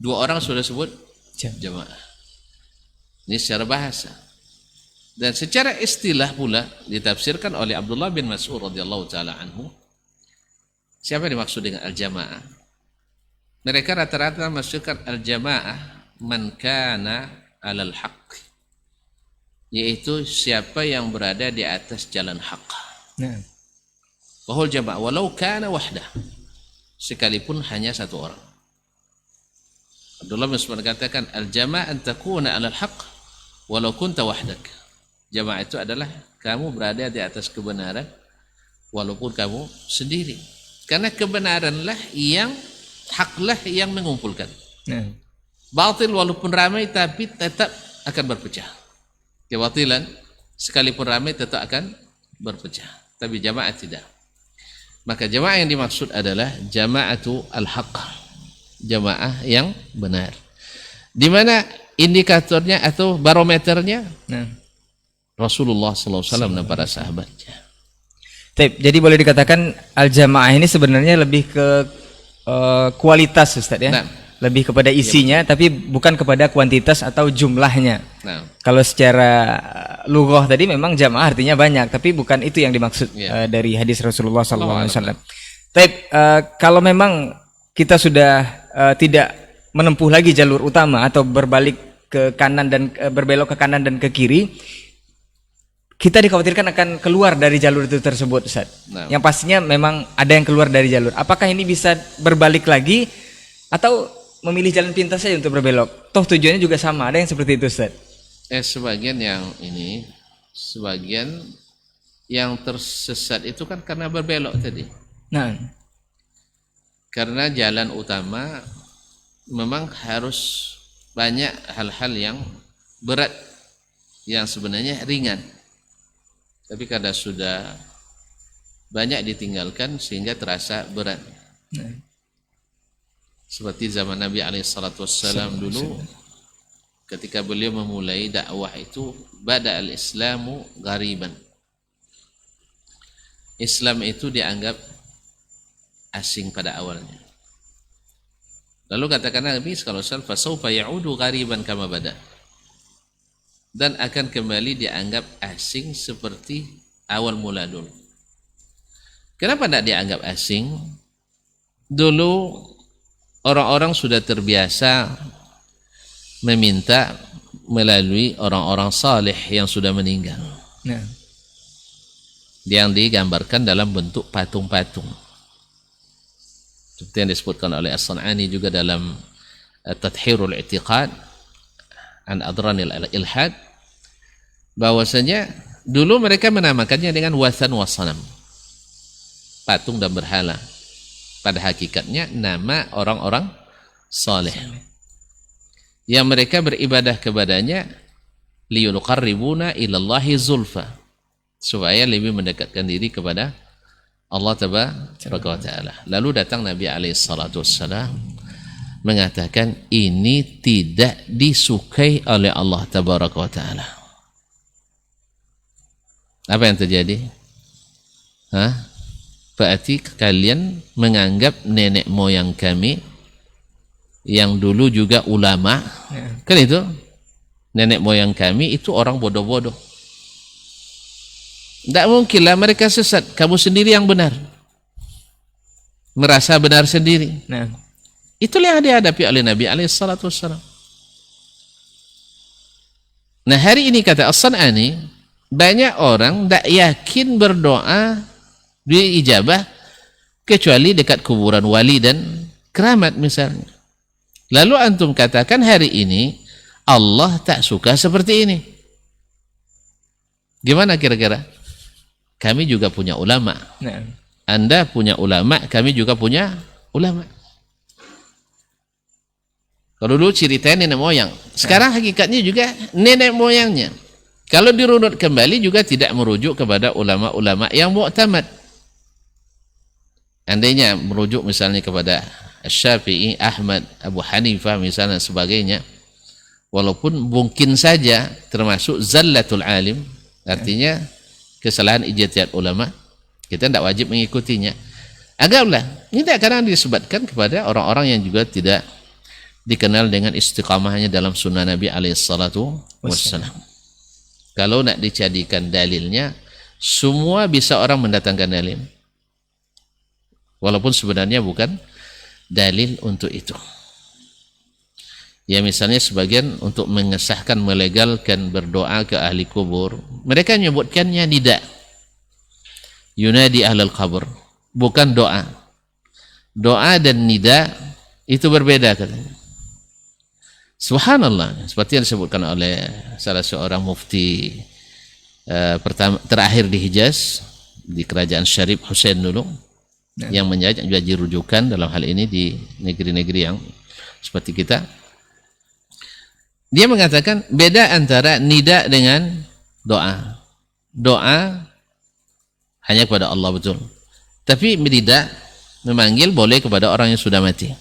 orang sudah sebut jamaah. Ini secara bahasa. Dan secara istilah pula ditafsirkan oleh Abdullah bin Mas'ud radhiyallahu taala anhu. Siapa yang dimaksud dengan al-jamaah? Mereka rata-rata maksudkan al-jamaah man kana 'alal haqq, yaitu siapa yang berada di atas jalan hak. Nah, wahul jamaah walau kana wahdah, sekalipun hanya satu orang. Abdullah bin Mas'ud mengatakan al-jamaah an takuna 'alal haqq walau kunta wahdak. Jamaah itu adalah kamu berada di atas kebenaran walaupun kamu sendiri. Karena kebenaranlah haklah yang mengumpulkan. Batil walaupun ramai tapi tetap akan berpecah. Kebatilan sekalipun ramai tetap akan berpecah. Tapi jamaah tidak. Maka jamaah yang dimaksud adalah jama'atu al-haqq, jamaah yang benar. Di mana indikatornya atau barometernya? Rasulullah SAW dan para sahabatnya. Jadi boleh dikatakan al-jamaah ini sebenarnya lebih ke kualitas, Ustaz, ya? Lebih kepada isinya, tapi bukan kepada kuantitas atau jumlahnya. Kalau secara lughah tadi memang jamaah artinya banyak, tapi bukan itu yang dimaksud dari hadis Rasulullah SAW. Kalau memang kita sudah tidak menempuh lagi jalur utama atau berbalik ke kanan dan berbelok ke kanan dan ke kiri, kita dikhawatirkan akan keluar dari jalur itu tersebut, Ustaz. Nah. Yang pastinya memang ada yang keluar dari jalur. Apakah ini bisa berbalik lagi atau memilih jalan pintas saja untuk berbelok? Toh tujuannya juga sama. Ada yang seperti itu, Ustaz. Sebagian yang tersesat itu kan karena berbelok tadi. Nah, Karena jalan utama memang harus banyak hal-hal yang berat yang sebenarnya ringan. Tapi karena sudah banyak ditinggalkan sehingga terasa berat. Seperti zaman Nabi SAW dulu, ketika beliau memulai dakwah itu, bada al-islamu ghariban. Islam itu dianggap asing pada awalnya. Lalu katakan Nabi SAW, fasawfa ya'udu ghariban kama bada. Dan akan kembali dianggap asing seperti awal mula dulu. Kenapa tidak dianggap asing? Dulu orang-orang sudah terbiasa meminta melalui orang-orang saleh yang sudah meninggal. nah, Yang digambarkan dalam bentuk patung-patung. Seperti yang disebutkan oleh As-San'ani juga dalam Tadhhirul I'tiqad an Adranil Ilhad, bahwasanya dulu mereka menamakannya dengan wathan wasanam, patung dan berhala. Pada hakikatnya nama orang-orang saleh yang mereka beribadah kepadanya, liyuqarribuna ilallahi zulfa, supaya lebih mendekatkan diri kepada Allah Tabaraka wa Ta'ala. Lalu datang Nabi SAW mengatakan ini tidak disukai oleh Allah Tabaraka wa Ta'ala. Apa yang terjadi? Berarti kalian menganggap nenek moyang kami yang dulu juga ulama, kan itu? Nenek moyang kami itu orang bodoh-bodoh. Tidak mungkinlah mereka sesat. Kamu sendiri yang benar, merasa benar sendiri. nah, Itulah yang dihadapi oleh Nabi SAW. Nah, hari ini kata As-San'ani, banyak orang tidak yakin berdoa diijabah kecuali dekat kuburan wali dan keramat misalnya. Lalu antum katakan hari ini Allah tak suka seperti ini. Gimana kira-kira? Kami juga punya ulama. nah, Anda punya ulama, kami juga punya ulama. Kalau dulu ceritanya nenek moyang, sekarang hakikatnya juga nenek moyangnya. Kalau dirunut kembali juga tidak merujuk kepada ulama-ulama yang mu'tamad. Andainya merujuk misalnya kepada Syafi'i, Ahmad, Abu Hanifah misalnya sebagainya, walaupun mungkin saja termasuk zallatul alim, artinya kesalahan ijtihad ulama, kita tidak wajib mengikutinya. Agaklah ini kadang disebutkan kepada orang-orang yang juga tidak dikenal dengan istiqamahnya dalam sunnah Nabi SAW. Kalau nak dijadikan dalilnya, semua bisa orang mendatangkan dalil, walaupun sebenarnya bukan dalil untuk itu. Ya misalnya sebagian untuk mengesahkan, melegalkan berdoa ke ahli kubur, mereka menyebutkannya nida, yunadi ahlul qabr, bukan doa. Doa dan nida itu berbeda katanya. Subhanallah, seperti yang disebutkan oleh salah seorang mufti terakhir di Hijaz, di kerajaan Syarif Hussein dulu, yang menjadi rujukan dalam hal ini di negeri-negeri yang seperti kita. Dia mengatakan beda antara nida dengan doa. Doa hanya kepada Allah betul, tapi nida memanggil boleh kepada orang yang sudah mati.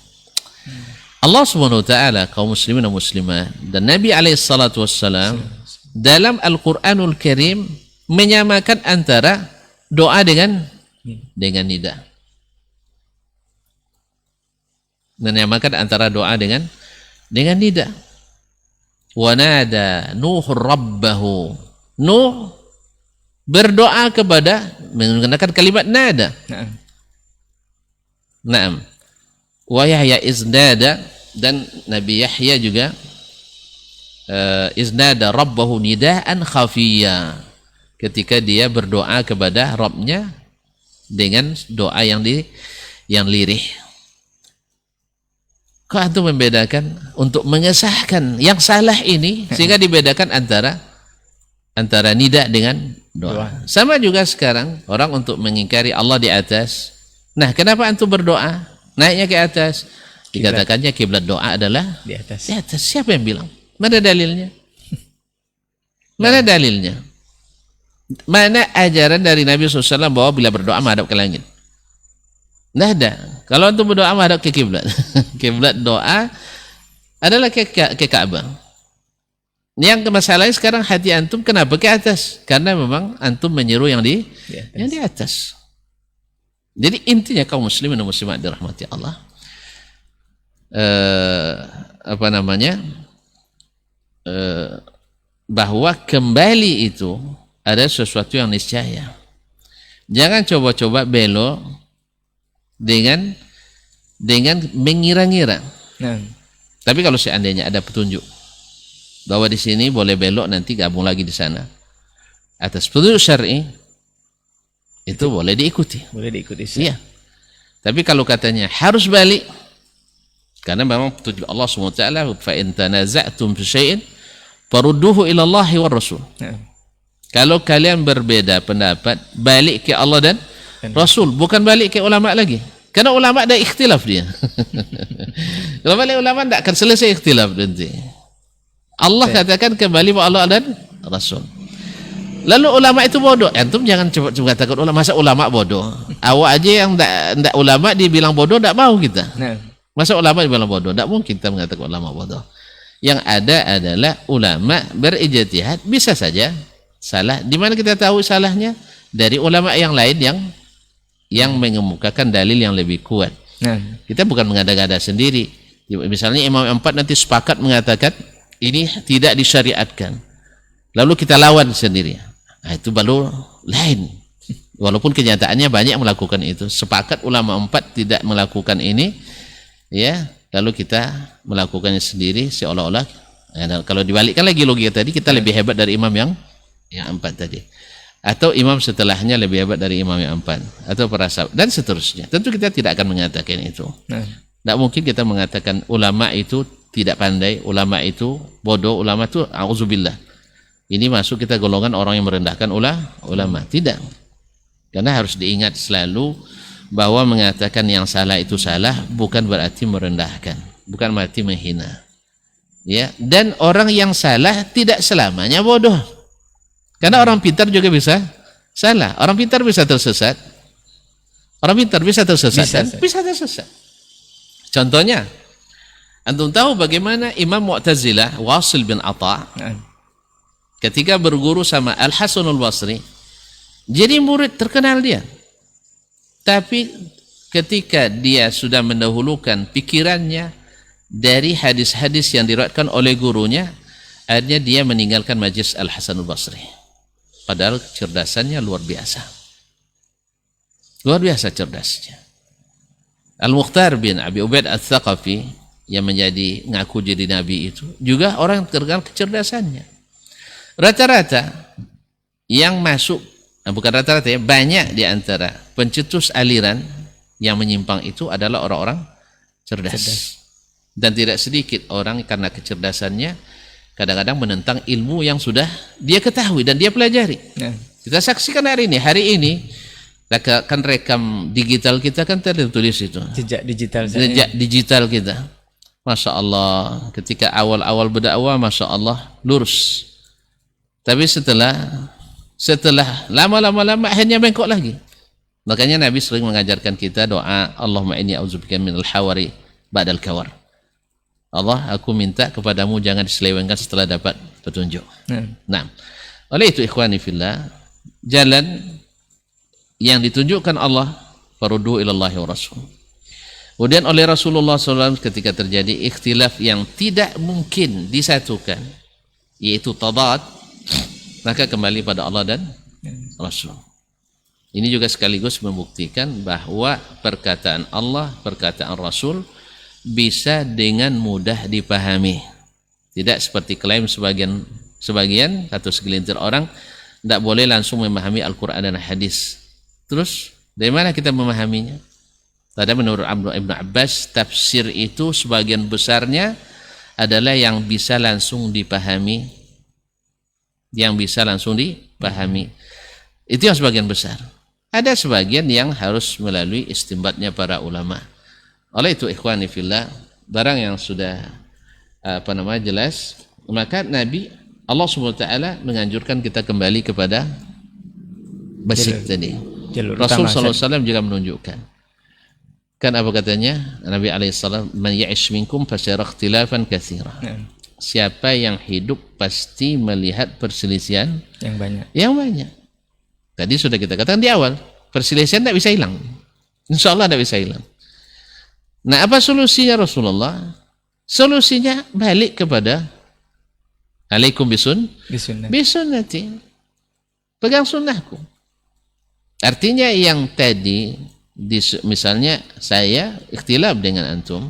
Allah Subhanahu wa taala, kaum muslimin dan muslimat, dan Nabi alaihi salatu wassalam dalam Al-Qur'anul Karim menyamakan antara doa dengan nida. Menyamakan antara doa dengan nida. Wa nada Nuh rabbahu. Nuh berdoa kepada, menggunakan kalimat nada. Naam. Wa Yahya iznada, dan Nabi Yahya juga iznada rabbahu nidaan khafiyya, ketika dia berdoa kepada Rabbnya dengan doa yang lirih. Kok antum membedakan untuk mengesahkan yang salah ini sehingga dibedakan antara nida dengan doa. Sama juga sekarang orang untuk mengingkari Allah di atas. Nah, kenapa antum berdoa naiknya ke atas? Dikatakannya kiblat doa adalah Di atas. di atas. Siapa yang bilang? Mana dalilnya? Mana dalilnya? Mana ajaran dari Nabi SAW bahwa bila berdoa menghadap ke langit? Tidak ada. Kalau antum berdoa menghadap ke kiblat, kiblat doa adalah ke Ka'bah. Yang masalahnya sekarang hati antum kenapa ke atas? Karena memang antum menyeru yang di atas. Jadi intinya kaum muslimin dan muslimat dirahmati Allah, bahwa kembali itu ada sesuatu yang niscaya. Jangan coba-coba belok dengan mengira-ngira. Nah, Tapi kalau seandainya ada petunjuk bahwa di sini boleh belok, nanti gabung lagi di sana atas petunjuk syar'i, itu boleh diikuti. boleh diikuti. Iya. Tapi kalau katanya harus balik, karena memang petunjuk Allah SWT, fa in tanaza'tum fi syai'in farudduhu ila Allah wa Rasul. Nah, Kalau kalian berbeda pendapat, balik ke Allah dan Rasul, bukan balik ke ulama lagi. Karena ulama ada ikhtilaf dia. Kalau balik ulama tidak akan selesai ikhtilaf nanti. Allah katakan kembali kepada Allah dan Rasul. Lalu ulama itu bodoh. Antum jangan coba katakan ulama, masa ulama bodoh. Awak aja yang tidak ulama dibilang bodoh, tidak mau kita. nah, Masa ulama dibilang bodoh? Tidak mungkin kita mengatakan ulama bodoh. Yang ada adalah ulama berijtihad, bisa saja salah. Di mana kita tahu salahnya? Dari ulama yang lain yang mengemukakan dalil yang lebih kuat. nah, Kita bukan mengada-gada sendiri. Misalnya Imam 4 nanti sepakat mengatakan ini tidak disyariatkan, lalu kita lawan sendiri. Nah, itu baru lain. Walaupun kenyataannya banyak melakukan itu. Sepakat ulama 4 tidak melakukan ini, ya, lalu kita melakukannya sendiri seolah-olah. Ya, kalau dibalikkan lagi logika tadi, kita lebih hebat dari imam yang 4 tadi. Atau imam setelahnya lebih hebat dari imam yang 4, atau para sahabat, dan seterusnya. Tentu kita tidak akan mengatakan itu. nah, Tidak mungkin kita mengatakan ulama itu tidak pandai, ulama itu bodoh, ulama itu auzubillah. Ini masuk kita golongan orang yang merendahkan ulama. Tidak. Karena harus diingat selalu bahwa mengatakan yang salah itu salah bukan berarti merendahkan, bukan berarti menghina. Ya, dan orang yang salah tidak selamanya bodoh. Karena orang pintar juga bisa salah. Orang pintar bisa tersesat. Orang pintar bisa tersesat. Bisa tersesat. Contohnya, antum tahu bagaimana Imam Mu'tazilah Wasil bin Atha nah, ketika berguru sama Al-Hasanul Basri, jadi murid terkenal dia. Tapi ketika dia sudah mendahulukan pikirannya dari hadis-hadis yang diriwayatkan oleh gurunya, akhirnya dia meninggalkan majlis Al-Hasanul Basri. Padahal kecerdasannya luar biasa. Luar biasa cerdasnya. Al-Mukhtar bin Abi Ubaid Al-Thaqafi yang menjadi ngaku jadi nabi itu juga orang yang terkenal kecerdasannya. Rata-rata yang masuk, bukan rata-rata ya, banyak di antara pencetus aliran yang menyimpang itu adalah orang-orang cerdas. Dan tidak sedikit orang karena kecerdasannya kadang-kadang menentang ilmu yang sudah dia ketahui dan dia pelajari. nah, Kita saksikan hari ini kan rekam digital kita kan tertulis itu. jejak digital saya. Jejak digital kita. Masya Allah, ketika awal-awal berdakwah, Masya Allah, lurus. Tapi setelah lama-lama akhirnya bengkok lagi. Makanya Nabi sering mengajarkan kita doa, Allahumma inni a'udzubika minal hawari ba'dal kawar. Allah, aku minta kepadamu jangan diselewengkan setelah dapat petunjuk. Nah, oleh itu ikhwani fillah, jalan yang ditunjukkan Allah farudhu ilallahi wa rasul. Kemudian oleh Rasulullah SAW ketika terjadi ikhtilaf yang tidak mungkin disatukan, yaitu tadad, maka kembali pada Allah dan Rasul. Ini juga sekaligus membuktikan bahwa perkataan Allah, perkataan Rasul bisa dengan mudah dipahami. Tidak seperti klaim sebagian atau segelintir orang tidak boleh langsung memahami Al-Quran dan hadis. Terus dari mana kita memahaminya? Tadi menurut Ibnu Abbas, tafsir itu sebagian besarnya adalah yang bisa langsung dipahami. Yang bisa langsung dipahami. Itu yang sebagian besar. Ada sebagian yang harus melalui istinbatnya para ulama. Oleh itu ikhwani fillah, barang yang sudah jelas, maka Nabi Allah SWT menganjurkan kita kembali kepada basic tadi. Rasul SAW juga menunjukkan. Kan apa katanya? Nabi alaihissalam, "Man ya'ish minkum fasayara ikhtilafan katsira." Siapa yang hidup pasti melihat perselisihan yang banyak. Tadi sudah kita katakan di awal, perselisihan tidak bisa hilang. Insya Allah tidak bisa hilang. Nah, apa solusinya Rasulullah? Solusinya balik kepada alaikum bisunnati. Pegang sunnahku. Artinya yang tadi misalnya saya ikhtilaf dengan antum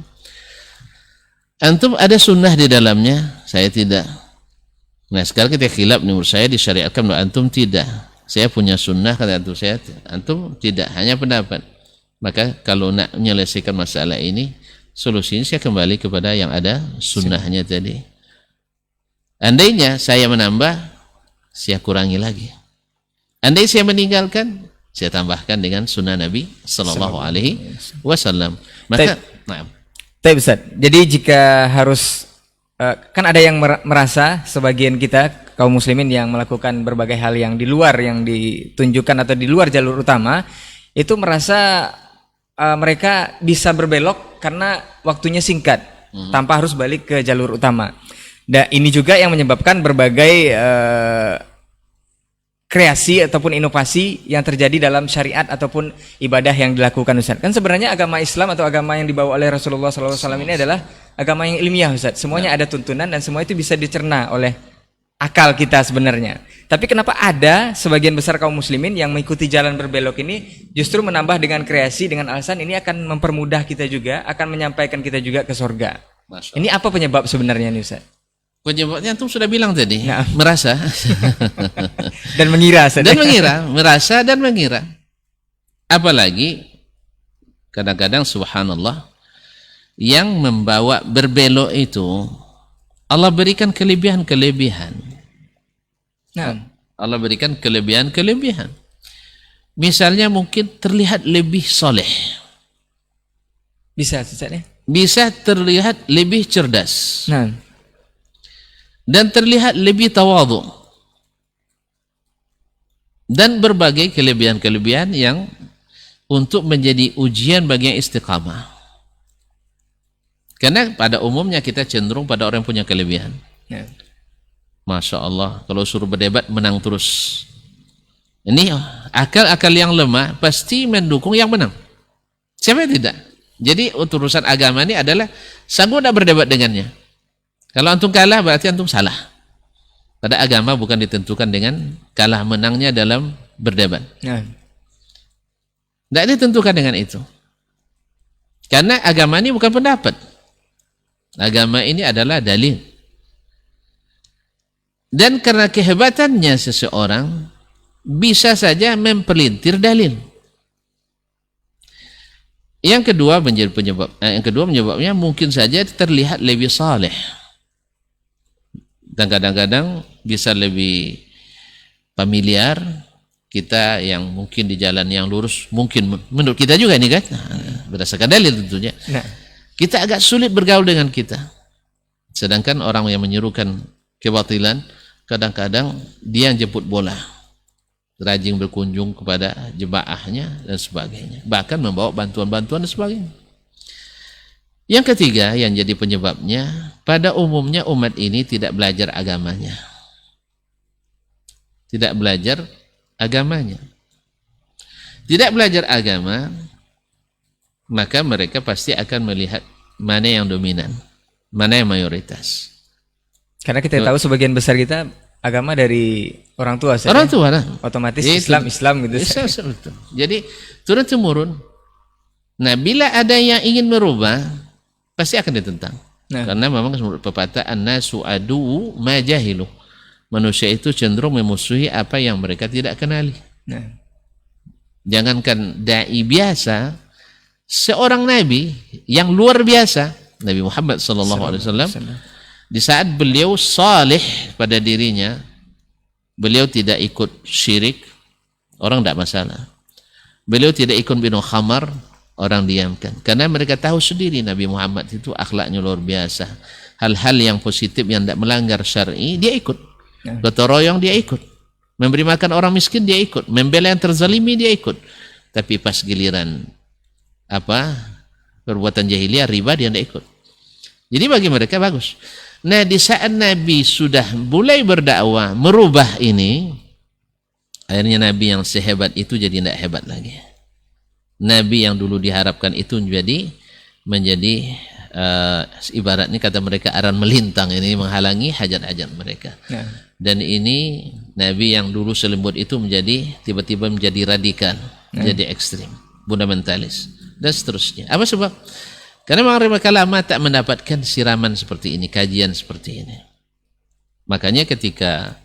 ada sunnah di dalamnya, saya tidak. Nah sekarang kita khilaf nih, menurut saya disyariatkan, menurut antum tidak. Saya punya sunnah, kata antum tidak, hanya pendapat. Maka kalau nak menyelesaikan masalah ini, solusinya saya kembali kepada yang ada sunnahnya tadi. Andainya saya menambah, saya kurangi lagi. Andai saya meninggalkan, saya tambahkan dengan sunnah Nabi Sallallahu Alaihi Wasallam. Maka, Tapi Ustaz, jadi jika harus kan ada yang merasa sebagian kita kaum muslimin yang melakukan berbagai hal yang di luar yang ditunjukkan atau di luar jalur utama, itu merasa mereka bisa berbelok karena waktunya singkat, tanpa harus balik ke jalur utama. Dan ini juga yang menyebabkan berbagai kreasi ataupun inovasi yang terjadi dalam syariat ataupun ibadah yang dilakukan Ustaz. Kan sebenarnya agama Islam atau agama yang dibawa oleh Rasulullah SAW ini adalah agama yang ilmiah Ustaz. Semuanya ada tuntunan dan semua itu bisa dicerna oleh akal kita sebenarnya. Tapi kenapa ada sebagian besar kaum muslimin yang mengikuti jalan berbelok ini justru menambah dengan kreasi dengan alasan ini akan mempermudah kita juga, akan menyampaikan kita juga ke surga. Ini apa penyebab sebenarnya nih Ustaz? Penyebabnya antum sudah bilang tadi, merasa dan mengira, merasa dan mengira. Apalagi kadang-kadang subhanallah yang membawa berbelok itu Allah berikan kelebihan-kelebihan. Allah berikan kelebihan-kelebihan. Misalnya mungkin terlihat lebih soleh. Bisa Ustaz ya? Bisa terlihat lebih cerdas. Dan terlihat lebih tawadhu. Dan berbagai kelebihan-kelebihan yang untuk menjadi ujian bagi yang istiqamah. Karena pada umumnya kita cenderung pada orang yang punya kelebihan. Masya Allah, kalau suruh berdebat menang terus. Ini akal-akal yang lemah pasti mendukung yang menang. Siapa yang tidak? Jadi urusan agama ini adalah sanggup tidak berdebat dengannya. Kalau antum kalah berarti antum salah. Pada agama bukan ditentukan dengan kalah menangnya dalam berdebat. Tidak ditentukan dengan itu. Karena agama ini bukan pendapat. Agama ini adalah dalil. Dan karena kehebatannya seseorang bisa saja mempelintir dalil. Yang kedua penyebabnya mungkin saja terlihat lebih saleh. Dan kadang-kadang bisa lebih familiar kita yang mungkin di jalan yang lurus, mungkin menurut kita juga ini kan, berdasarkan dalil tentunya. Kita agak sulit bergaul dengan kita. Sedangkan orang yang menyerukan kebatilan, kadang-kadang dia yang jemput bola, rajin berkunjung kepada jemaahnya dan sebagainya, bahkan membawa bantuan-bantuan dan sebagainya. Yang ketiga yang jadi penyebabnya, pada umumnya umat ini tidak belajar agamanya. Tidak belajar agamanya. Tidak belajar agama, maka mereka pasti akan melihat mana yang dominan, mana yang mayoritas. Karena kita tahu sebagian besar kita agama dari orang tua saja. Orang tua, otomatis Islam gitu. Betul. Jadi turun-temurun. Nah, bila ada yang ingin merubah, pasti akan ditentang. Karena memang menurut pepatah an-nasu adu ma jahilu. Manusia itu cenderung memusuhi apa yang mereka tidak kenali. Jangankan dai biasa, seorang nabi yang luar biasa, Nabi Muhammad SAW, di saat beliau salih pada dirinya, beliau tidak ikut syirik, orang tidak masalah. Beliau tidak ikut minum khamar, orang diamkan. Karena mereka tahu sendiri Nabi Muhammad itu akhlaknya luar biasa. Hal-hal yang positif yang tidak melanggar syar'i, dia ikut. Gotong royong dia ikut. Memberi makan orang miskin dia ikut. Membela yang terzalimi dia ikut. Tapi pas giliran perbuatan jahiliyah, riba, dia tidak ikut. Jadi bagi mereka bagus. Nah, di saat Nabi sudah mulai berdakwah, merubah ini, akhirnya Nabi yang sehebat itu jadi tidak hebat lagi. Nabi yang dulu diharapkan itu menjadi ibaratnya kata mereka aran melintang, ini menghalangi hajat-hajat mereka. Dan ini Nabi yang dulu selembut itu tiba-tiba menjadi radikal, menjadi ekstrim, fundamentalis, dan seterusnya. Apa sebab? Karena mereka lama tak mendapatkan siraman seperti ini, kajian seperti ini. Makanya ketika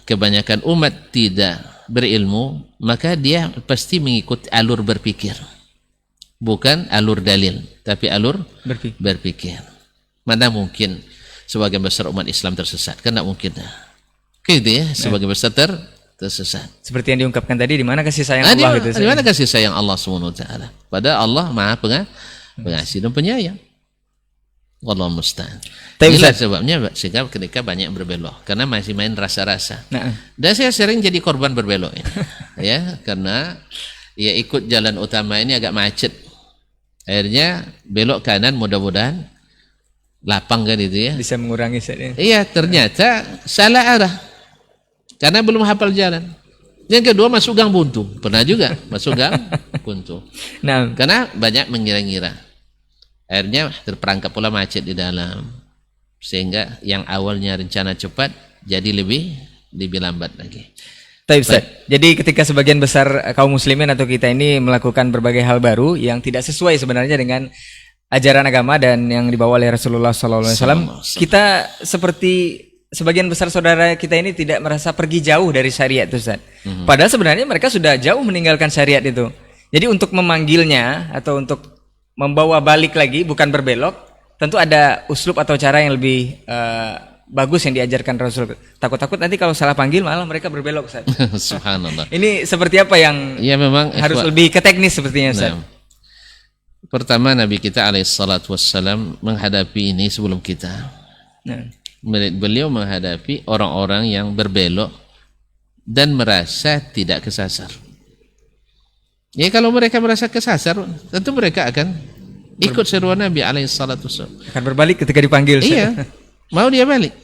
kebanyakan umat tidak berilmu, maka dia pasti mengikuti alur berpikir, bukan alur dalil, tapi alur berpikir. Mana mungkin sebagian besar umat Islam tersesat? Kan tidak mungkin. Gitu ya, sebagian besar tersesat. Seperti yang diungkapkan tadi, di mana kasih sayang Allah itu? Di mana kasih sayang Allah SWT? Padahal Allah Maha Pengasih dan Penyayang. Wallahu musta'an. Inilah sebabnya sehingga ketika banyak berbelok, karena masih main rasa-rasa. Dan saya sering jadi korban berbelok ini. Ya, karena ikut jalan utama ini agak macet. Akhirnya belok kanan, mudah-mudahan lapang kan itu ya. Bisa mengurangi saya. Iya, ternyata salah arah. Karena belum hafal jalan. Yang kedua masuk gang buntu. Pernah juga masuk gang buntu. Karena banyak mengira-ngira. Akhirnya terperangkap pula macet di dalam. Sehingga yang awalnya rencana cepat jadi lebih lambat lagi. Jadi ketika sebagian besar kaum muslimin atau kita ini melakukan berbagai hal baru yang tidak sesuai sebenarnya dengan ajaran agama dan yang dibawa oleh Rasulullah SAW, kita seperti sebagian besar saudara kita ini tidak merasa pergi jauh dari syariat itu, Ustaz. Padahal sebenarnya mereka sudah jauh meninggalkan syariat itu. Jadi untuk memanggilnya atau untuk membawa balik lagi, bukan berbelok, tentu ada uslub atau cara yang lebih bagus yang diajarkan Rasul. Takut-takut nanti kalau salah panggil malah mereka berbelok, Ustaz. Subhanallah. Ini seperti apa yang memang harus lebih ke teknis sepertinya, Ustaz? Pertama, Nabi kita alaihissalatu wassalam menghadapi ini sebelum kita. Beliau menghadapi orang-orang yang berbelok dan merasa tidak kesasar. Ya, kalau mereka merasa kesasar, tentu mereka akan ikut seruan Nabi alaihissalatu wassalam. Akan berbalik ketika dipanggil. Iya, mau dia balik.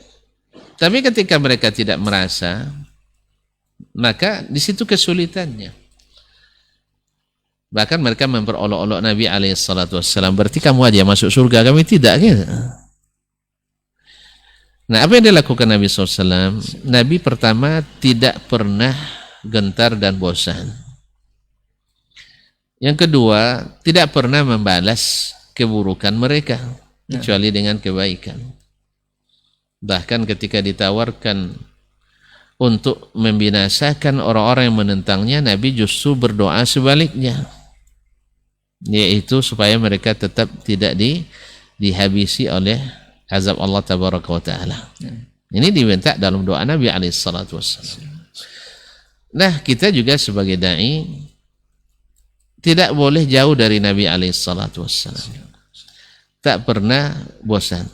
Tapi ketika mereka tidak merasa, maka di situ kesulitannya. Bahkan mereka memperolok-olok Nabi alaihissalatu wassalam, berarti kamu aja masuk surga, kami tidak, gitu. Nah, apa yang dilakukan Nabi SAW? Nabi pertama tidak pernah gentar dan bosan. Yang kedua, tidak pernah membalas keburukan mereka, kecuali dengan kebaikan. Bahkan ketika ditawarkan untuk membinasakan orang-orang yang menentangnya, Nabi justru berdoa sebaliknya, yaitu supaya mereka tetap tidak dihabisi oleh azab Allah tabaraka wa ta'ala. Ini diminta dalam doa Nabi alaihissalatu wassalam. Nah, kita juga sebagai da'i tidak boleh jauh dari Nabi alaihissalatu wassalam. Tak pernah bosan.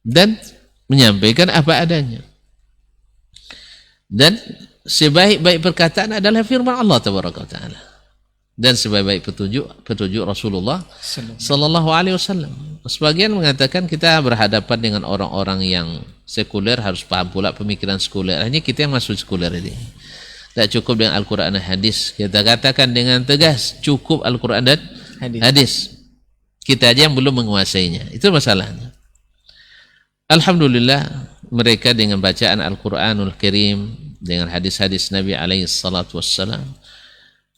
Dan menyampaikan apa adanya. Dan sebaik-baik perkataan adalah firman Allah tabaraka wa ta'ala. Dan sebaik-baik petunjuk Rasulullah sallallahu alaihi wasallam. Sebagian mengatakan kita berhadapan dengan orang-orang yang sekuler, harus paham pula pemikiran sekuler. Hanya kita yang masuk sekuler ini. Tak cukup dengan Al-Quran dan hadis. Kita katakan dengan tegas, cukup Al-Quran dan hadis. Kita aja yang belum menguasainya. Itu masalahnya. Alhamdulillah, mereka dengan bacaan Al-Quranul Karim, dengan hadis-hadis Nabi alaihi salatu wassalam,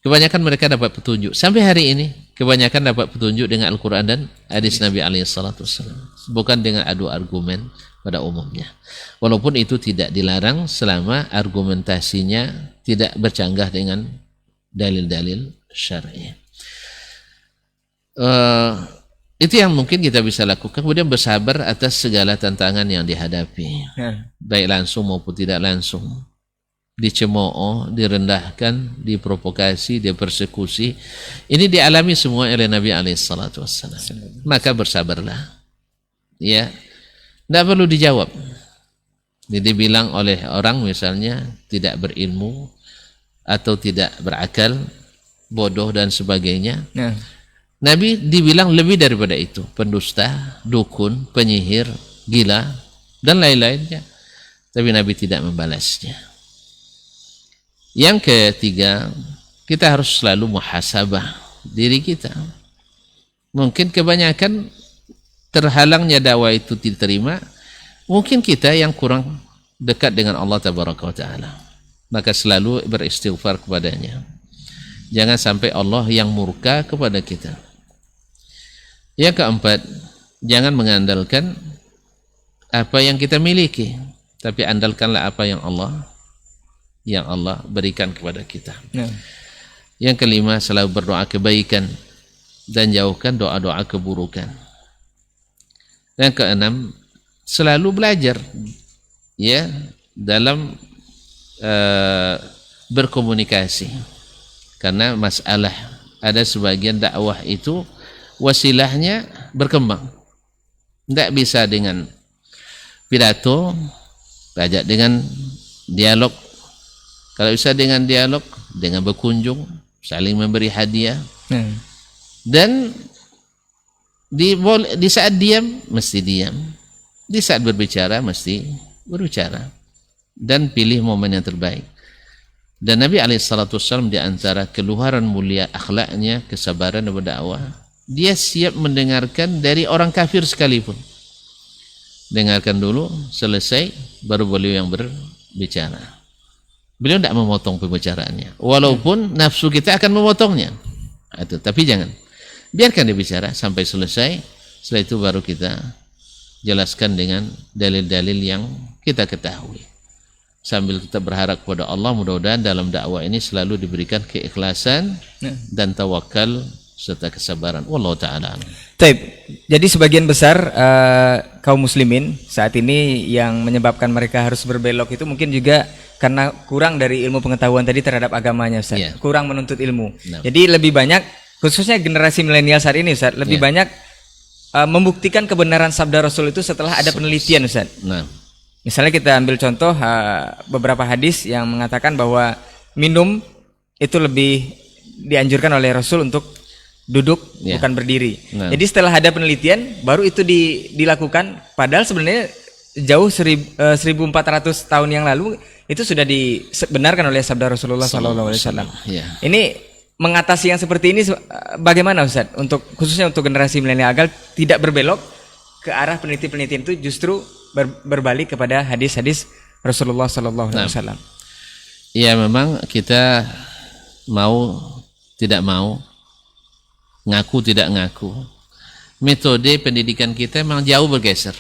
kebanyakan mereka dapat petunjuk. Sampai hari ini Kebanyakan dapat petunjuk dengan Al-Quran dan hadis Nabi SAW, bukan dengan adu argumen pada umumnya. Walaupun itu tidak dilarang selama argumentasinya tidak bercanggah dengan dalil-dalil syar'i. Itu yang mungkin kita bisa lakukan. Kemudian bersabar atas segala tantangan yang dihadapi, baik langsung maupun tidak langsung. Dicemooh, direndahkan, diprovokasi, dipersekusi. Ini dialami semua oleh Nabi SAW. Maka bersabarlah. Ya, tidak perlu dijawab. Jadi dibilang oleh orang misalnya tidak berilmu atau tidak berakal, bodoh dan sebagainya. Nabi dibilang lebih daripada itu, pendusta, dukun, penyihir, gila dan lain-lainnya. Tapi Nabi tidak membalasnya. Yang ketiga, kita harus selalu muhasabah diri kita. Mungkin kebanyakan terhalangnya dakwah itu diterima, mungkin kita yang kurang dekat dengan Allah Tabaraka wa Ta'ala. Maka selalu beristighfar kepadanya. Jangan sampai Allah yang murka kepada kita. Yang keempat, jangan mengandalkan apa yang kita miliki, tapi andalkanlah apa yang Allah berikan kepada kita. Yang kelima, selalu berdoa kebaikan dan jauhkan doa-doa keburukan. Yang keenam, selalu belajar ya dalam berkomunikasi. Karena masalah ada sebagian dakwah itu wasilahnya berkembang. Tidak bisa dengan pidato, ajak dengan dialog. Kalau bisa dengan dialog, dengan berkunjung, saling memberi hadiah. Dan di saat diam, mesti diam. Di saat berbicara, mesti berbicara. Dan pilih momen yang terbaik. Dan Nabi SAW di antara keluhuran mulia akhlaknya, kesabaran dan berdakwah, dia siap mendengarkan dari orang kafir sekalipun. Dengarkan dulu, selesai, baru beliau yang berbicara. Beliau tidak memotong pembicaraannya, walaupun nafsu kita akan memotongnya. Itu, tapi jangan, biarkan dia bicara sampai selesai. Setelah itu baru kita jelaskan dengan dalil-dalil yang kita ketahui. Sambil kita berharap kepada Allah, mudah-mudahan dalam dakwah ini selalu diberikan keikhlasan dan tawakal serta kesabaran. Wallahu ta'ala. Jadi sebagian besar kaum muslimin saat ini yang menyebabkan mereka harus berbelok itu mungkin juga karena kurang dari ilmu pengetahuan tadi terhadap agamanya, Ustaz. Kurang menuntut ilmu. Jadi lebih banyak, khususnya generasi milenial saat ini, Ustaz, lebih banyak membuktikan kebenaran sabda Rasul itu setelah ada penelitian, Ustaz. Misalnya kita ambil contoh beberapa hadis yang mengatakan bahwa minum itu lebih dianjurkan oleh Rasul untuk duduk bukan berdiri. Jadi setelah ada penelitian baru itu dilakukan, padahal sebenarnya jauh 1400 tahun yang lalu itu sudah dibenarkan oleh sabda Rasulullah SAW. Ini mengatasi yang seperti ini bagaimana, Ustaz? Khususnya untuk generasi milenial agar tidak berbelok ke arah penelitian-penelitian itu, justru berbalik kepada hadis-hadis Rasulullah SAW. Ya, memang kita mau tidak mau, ngaku tidak ngaku, metode pendidikan kita memang jauh bergeser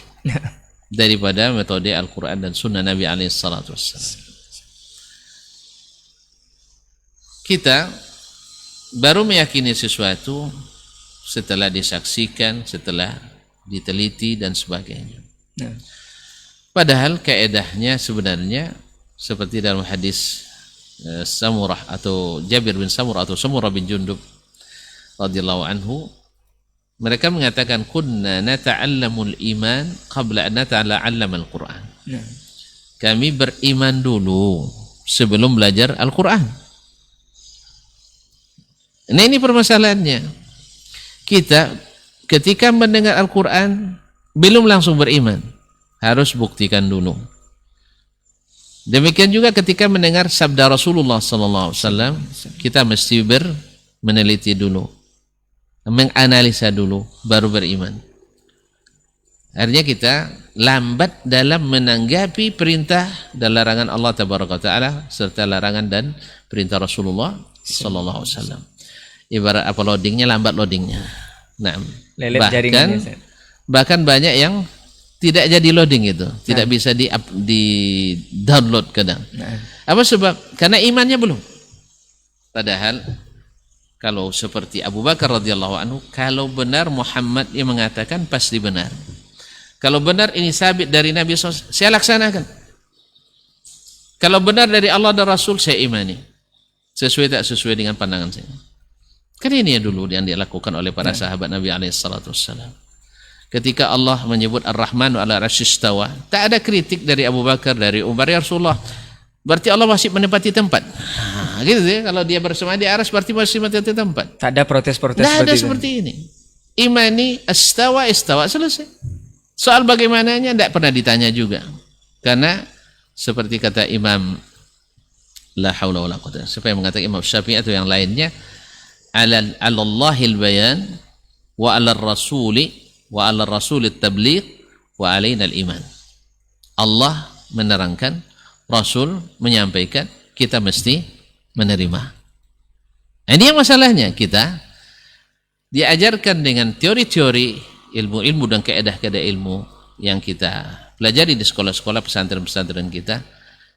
daripada metode Al-Quran dan Sunnah Nabi SAW. Kita baru meyakini sesuatu setelah disaksikan, setelah diteliti dan sebagainya. Padahal kaedahnya sebenarnya seperti dalam hadis Samurah atau Jabir bin Samurah atau Samurah bin Jundub radhiyallahu anhu, mereka mengatakan kunna nata'allamul iman qabla an nata'allamal Qur'an. Kami beriman dulu sebelum belajar Al-Qur'an. Nah, ini permasalahannya. Kita ketika mendengar Al-Qur'an belum langsung beriman, harus buktikan dulu. Demikian juga ketika mendengar sabda Rasulullah SAW, kita mesti meneliti dulu, menganalisa dulu, baru beriman. Artinya kita lambat dalam menanggapi perintah dan larangan Allah Tabaraka Ta'ala serta larangan dan perintah Rasulullah SAW. ibarat apa loadingnya, lambat loadingnya. Nah, Lelet jaringannya, Ustaz. bahkan banyak yang tidak jadi loading itu, tidak bisa di download kadang. Apa sebab? Karena imannya belum. Padahal kalau seperti Abu Bakar radhiyallahu anhu, kalau benar Muhammad yang mengatakan pasti benar. Kalau benar ini sabit dari Nabi SAW, saya laksanakan. Kalau benar dari Allah dan Rasul, saya imani. Sesuai tak sesuai dengan pandangan saya. Kan ini yang dulu yang dilakukan oleh para sahabat Nabi SAW. Ketika Allah menyebut Ar-Rahmanu ala arsyish istawa, tak ada kritik dari Abu Bakar, dari Umar, ya Rasulullah, berarti Allah masih menempati tempat. Gitu ya, kalau dia bersama di aras berarti masih menempati tempat. Tak ada protes-protes Tidak ada itu. seperti ini. Imani istawa, selesai. Soal bagaimananya tidak pernah ditanya juga. Karena seperti kata Imam la haula wala quwwata, siapa yang mengatakan, Imam Syafi'i atau yang lainnya, alallahil bayan wa alar rasuli wa alar rasulit tabligh wa alainal iman. Allah menerangkan, Rasul menyampaikan, kita mesti menerima. Ini yang masalahnya, kita diajarkan dengan teori-teori ilmu-ilmu dan keedah-keedah ilmu yang kita pelajari di sekolah-sekolah pesantren-pesantren kita.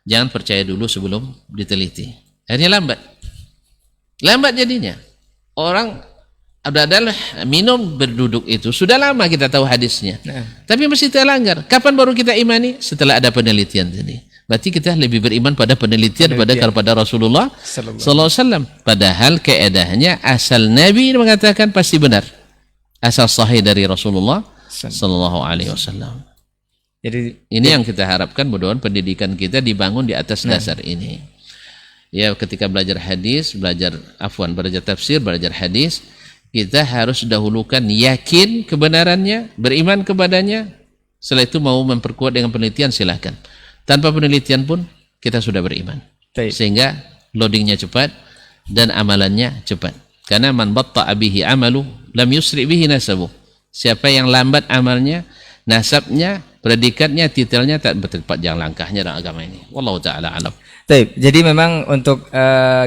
Jangan percaya dulu sebelum diteliti. Akhirnya lambat jadinya. Orang adalah minum berduduk itu sudah lama kita tahu hadisnya, tapi masih terlanggar. Kapan baru kita imani? Setelah ada penelitian tadi. Berarti kita lebih beriman pada penelitian pada Rasulullah sallallahu alaihi wasallam. Padahal keedahnya asal Nabi mengatakan pasti benar. Asal sahih dari Rasulullah sallallahu alaihi wasallam. Jadi ini yang kita harapkan, mudah-mudahan pendidikan kita dibangun di atas dasar ini. Ya, ketika belajar hadis, belajar tafsir, belajar hadis, kita harus dahulukan yakin kebenarannya, beriman kepadanya. Setelah itu mau memperkuat dengan penelitian, silahkan. Tanpa penelitian pun kita sudah beriman. Sehingga loadingnya cepat dan amalannya cepat. Karena man batta'a bihi amalu lam yusri bihi nasabu. Siapa yang lambat amalnya, nasabnya, predikatnya, titelnya tak bertepat jalan langkahnya dalam agama ini. Wallahu taala alam. Jadi memang untuk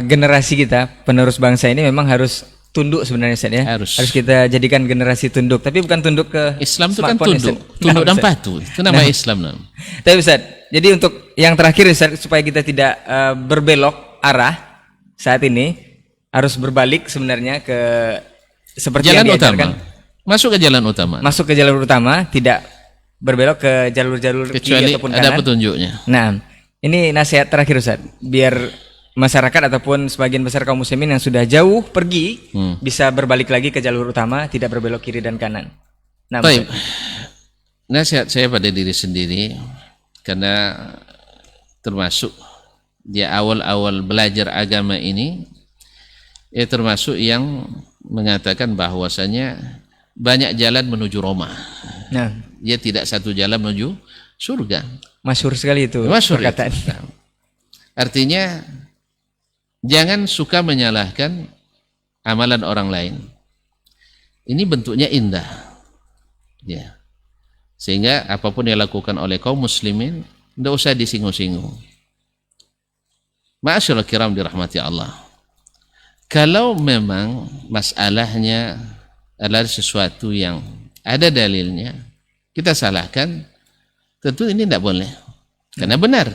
generasi kita, penerus bangsa ini memang harus tunduk sebenarnya, Ustaz ya. Harus kita jadikan generasi tunduk, tapi bukan tunduk ke Islam itu kan tunduk dan patuh. Itu nama Islam. Tapi Ustaz, jadi untuk yang terakhir Ustaz, supaya kita tidak berbelok arah saat ini, harus berbalik sebenarnya ke seperti jalan yang diajarkan. Masuk ke jalan utama. Masuk ke jalur utama, tidak berbelok ke jalur-jalur kiri ataupun kanan. Ada petunjuknya. Nah, ini nasihat terakhir Ustaz, biar masyarakat ataupun sebagian besar kaum muslimin yang sudah jauh pergi bisa berbalik lagi ke jalur utama, tidak berbelok kiri dan kanan. Nah, baik. Nasihat saya pada diri sendiri, karena termasuk di awal-awal belajar agama ini, termasuk yang mengatakan bahwasanya banyak jalan menuju Roma. Nah, dia tidak satu jalan menuju surga. Masyhur sekali itu perkataan. Artinya jangan suka menyalahkan amalan orang lain. Ini bentuknya indah. Ya. Sehingga apapun yang dilakukan oleh kaum muslimin tidak usah disinggung-singgung. Ma'asyiral kiram dirahmati Allah. Kalau memang masalahnya adalah sesuatu yang ada dalilnya, kita salahkan, tentu ini tidak boleh. Karena benar.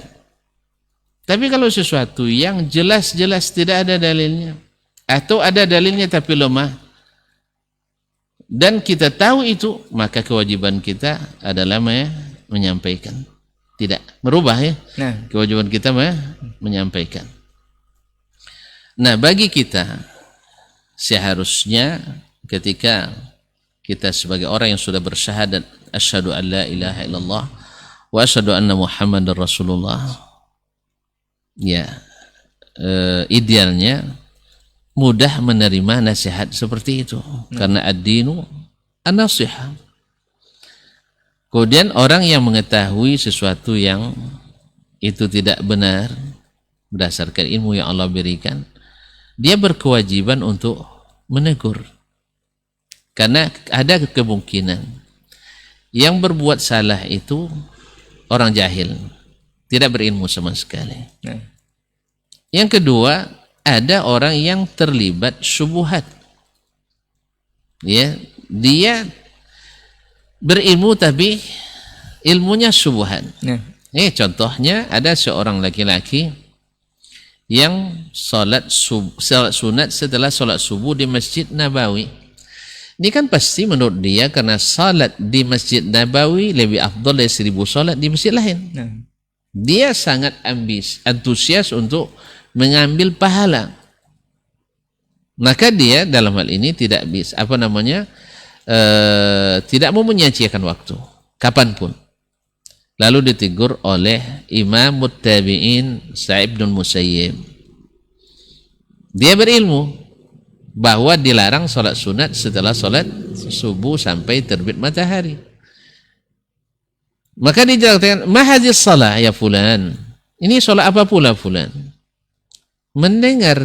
Tapi kalau sesuatu yang jelas-jelas tidak ada dalilnya, atau ada dalilnya tapi lemah, dan kita tahu itu, maka kewajiban kita adalah menyampaikan. Tidak merubah ya. Kewajiban kita menyampaikan. Nah, bagi kita seharusnya ketika kita sebagai orang yang sudah bersyahadat asyhadu an la ilaha illallah wa asyhadu anna muhammadar rasulullah, ya idealnya mudah menerima nasihat seperti itu, karena ad-dinu an-nasihah. Kemudian orang yang mengetahui sesuatu yang itu tidak benar berdasarkan ilmu yang Allah berikan, dia berkewajiban untuk menegur. Karena ada kemungkinan yang berbuat salah itu orang jahil, tidak berilmu sama sekali. Yang kedua, ada orang yang terlibat syubhat. Ya, dia berilmu tapi ilmunya subuhan. Ini contohnya ada seorang laki-laki yang salat sunat setelah salat subuh di Masjid Nabawi. Ini kan pasti menurut dia karena salat di Masjid Nabawi lebih afdal dari 1000 salat di masjid lain. Dia sangat antusias untuk mengambil pahala. Maka dia dalam hal ini tidak bisa tidak mau menyia-nyiakan waktu kapanpun. Lalu ditegur oleh Imam Muttabi'in Sa'ib bin Musayyib. Dia berilmu bahwa dilarang salat sunat setelah salat subuh sampai terbit matahari. Maka dijelaskan, "Ma hadhihi shalah ya fulan?" Ini salat apa pula fulan? Mendengar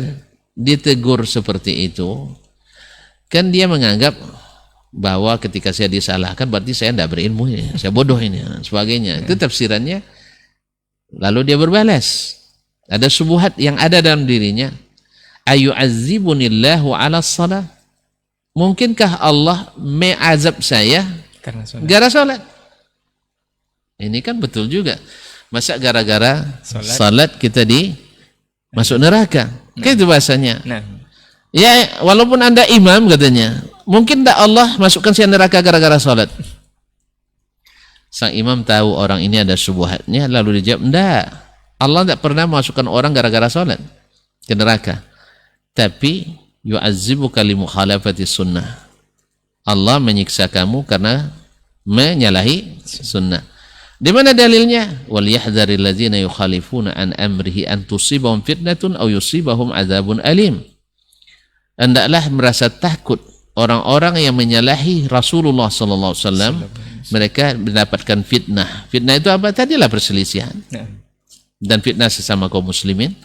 ditegur seperti itu, kan dia menganggap bahwa ketika saya disalahkan berarti saya tidak berilmu ini, saya bodoh ini, sebagainya. Itu tafsirannya. Lalu dia berbalas. Ada subuhat yang ada dalam dirinya. Ayu'azzibunillahu ala salah. Mungkinkah Allah mengazab saya gara salat? Ini kan betul juga. Masa gara-gara salat kita masuk neraka? Kayak itu bahasanya. Ya, walaupun Anda imam katanya, mungkin tak Allah masukkan saya neraka gara-gara salat? Sang imam tahu orang ini ada subuhatnya, lalu dijawab, enggak. Allah tidak pernah masukkan orang gara-gara salat ke neraka. Tapi yu'azzibuka li mukhalafati sunnah. Allah menyiksa kamu karena menyalahi sunnah. Di mana dalilnya? Wal yahdharil ladzina yukhalifuna an amrihi an tusibahum fitnatun aw yusibahum adzabun alim. Hendaklah merasa takut orang-orang yang menyalahi Rasulullah sallallahu alaihi wasallam, mereka mendapatkan fitnah. Fitnah itu apa? Tadilah perselisihan. Dan fitnah sesama kaum muslimin,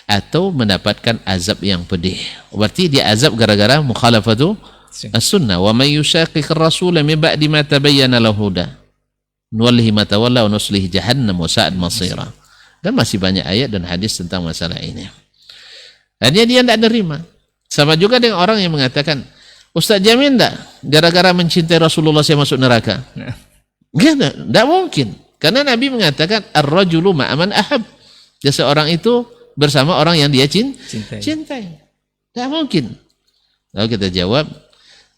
atau mendapatkan azab yang pedih. Berarti dia azab gara-gara mukhalafatu as-sunnah. Wa may yushaqiqir rasula min ba'di ma tabayyana lahu huda nuwallihi ma tawalla wa nuslihi jahannam wa sa'at masira. Dan masih banyak ayat dan hadis tentang masalah ini. Hanya dia tidak nerima. Sama juga dengan orang yang mengatakan, Ustaz jamin tak gara-gara mencintai Rasulullah saya masuk neraka? Tidak mungkin. Karena Nabi mengatakan ar-rajulu ma'aman ahab. Dia seorang itu bersama orang yang dia cintai. Tidak mungkin. Lalu kita jawab,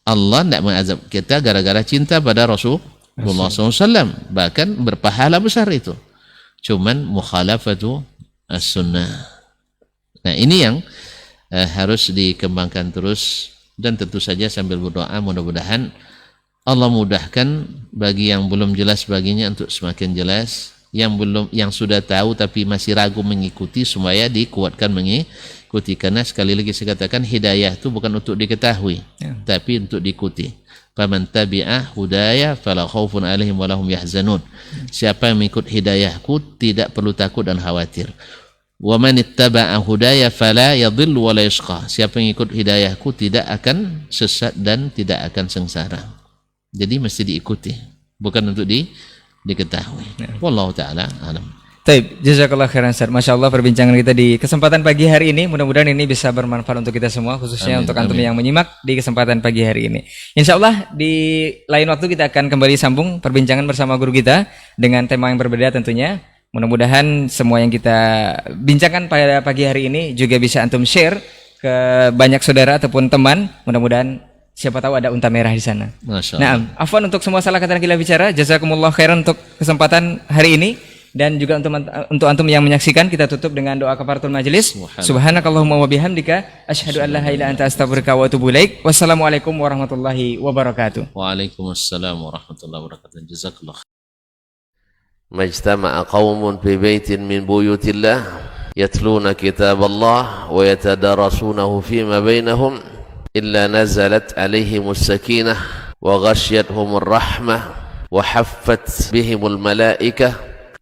Allah tidak mengazab kita gara-gara cinta pada Rasulullah SAW. Bahkan berpahala besar itu. Cuman mukhalafatu as-sunnah. Nah ini yang harus dikembangkan terus, dan tentu saja sambil berdoa mudah-mudahan Allah mudahkan bagi yang belum jelas baginya untuk semakin jelas, yang sudah tahu tapi masih ragu mengikuti supaya dikuatkan mengikuti. Karena sekali lagi saya katakan hidayah itu bukan untuk diketahui tapi untuk diikuti. Faman tabi'ah hudaya fala khaufun 'alaihim wa lahum yahzanun. Siapa yang mengikut hidayahku tidak perlu takut dan khawatir. Wa man ittaba'a hudaya fala yadhillu wa la yashqa. Siapa yang ikut hidayahku tidak akan sesat dan tidak akan sengsara. Jadi mesti diikuti, bukan untuk diketahui. Wallahu taala alam. Baik, jazakallah khairan Ustaz. Masya Allah perbincangan kita di kesempatan pagi hari ini, mudah-mudahan ini bisa bermanfaat untuk kita semua, khususnya untuk antum yang menyimak di kesempatan pagi hari ini. Insya Allah di lain waktu kita akan kembali sambung perbincangan bersama guru kita dengan tema yang berbeda tentunya. Mudah-mudahan semua yang kita bincangkan pada pagi hari ini juga bisa antum share ke banyak saudara ataupun teman. Mudah-mudahan siapa tahu ada unta merah di sana. Nah, afwan untuk semua salah kata yang kita bicara. Jazakumullah khairan untuk kesempatan hari ini, dan juga untuk antum yang menyaksikan, kita tutup dengan doa kafaratul majelis. Subhanakallahumma wa bihamdika asyhadu an la ilaha illa anta astaghfiruka wa atubu ilaik. Wassalamualaikum warahmatullahi wabarakatuh. Waalaikumsalam warahmatullahi wabarakatuh. Jazakallah. Majtama'a qaumun fi baitin min buyutillah yatluna kitab Allah wa yatadarasunahu fima bainahum illa nazalat alaihimus sakinah wa ghashiyatuhumur rahmah wa haffat bihimul malaikah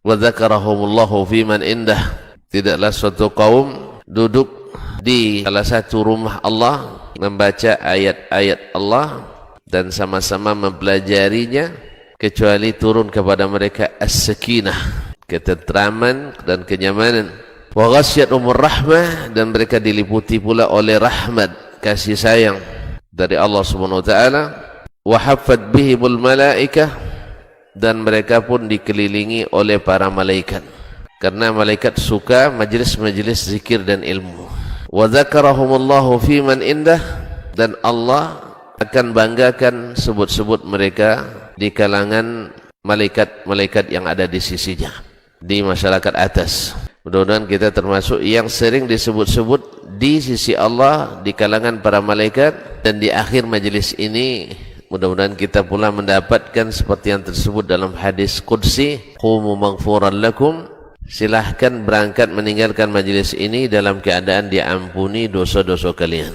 wa dzakarahumullahu fiman indah. Tidaklah suatu kaum duduk di salah satu rumah Allah membaca ayat-ayat Allah dan sama-sama mempelajarinya, kecuali turun kepada mereka as-sakinah, ketentraman dan kenyamanan. Wa ghasyiyatuhumur rahmah, dan mereka diliputi pula oleh rahmat, kasih sayang. dari Allah Subhanahu wa taala, wa haffat bihimul malaikah, dan mereka pun dikelilingi oleh para malaikat, karena malaikat suka majlis-majlis zikir dan ilmu. Wa dzakarahumullahu fi man indah, dan Allah akan banggakan sebut-sebut mereka di kalangan malaikat-malaikat yang ada di sisinya, di masyarakat atas. Mudah-mudahan kita termasuk yang sering disebut-sebut di sisi Allah di kalangan para malaikat, dan di akhir majelis ini mudah-mudahan kita pula mendapatkan seperti yang tersebut dalam hadis qudsi, qumu maghfuran lakum, silahkan berangkat meninggalkan majelis ini dalam keadaan diampuni dosa-dosa kalian.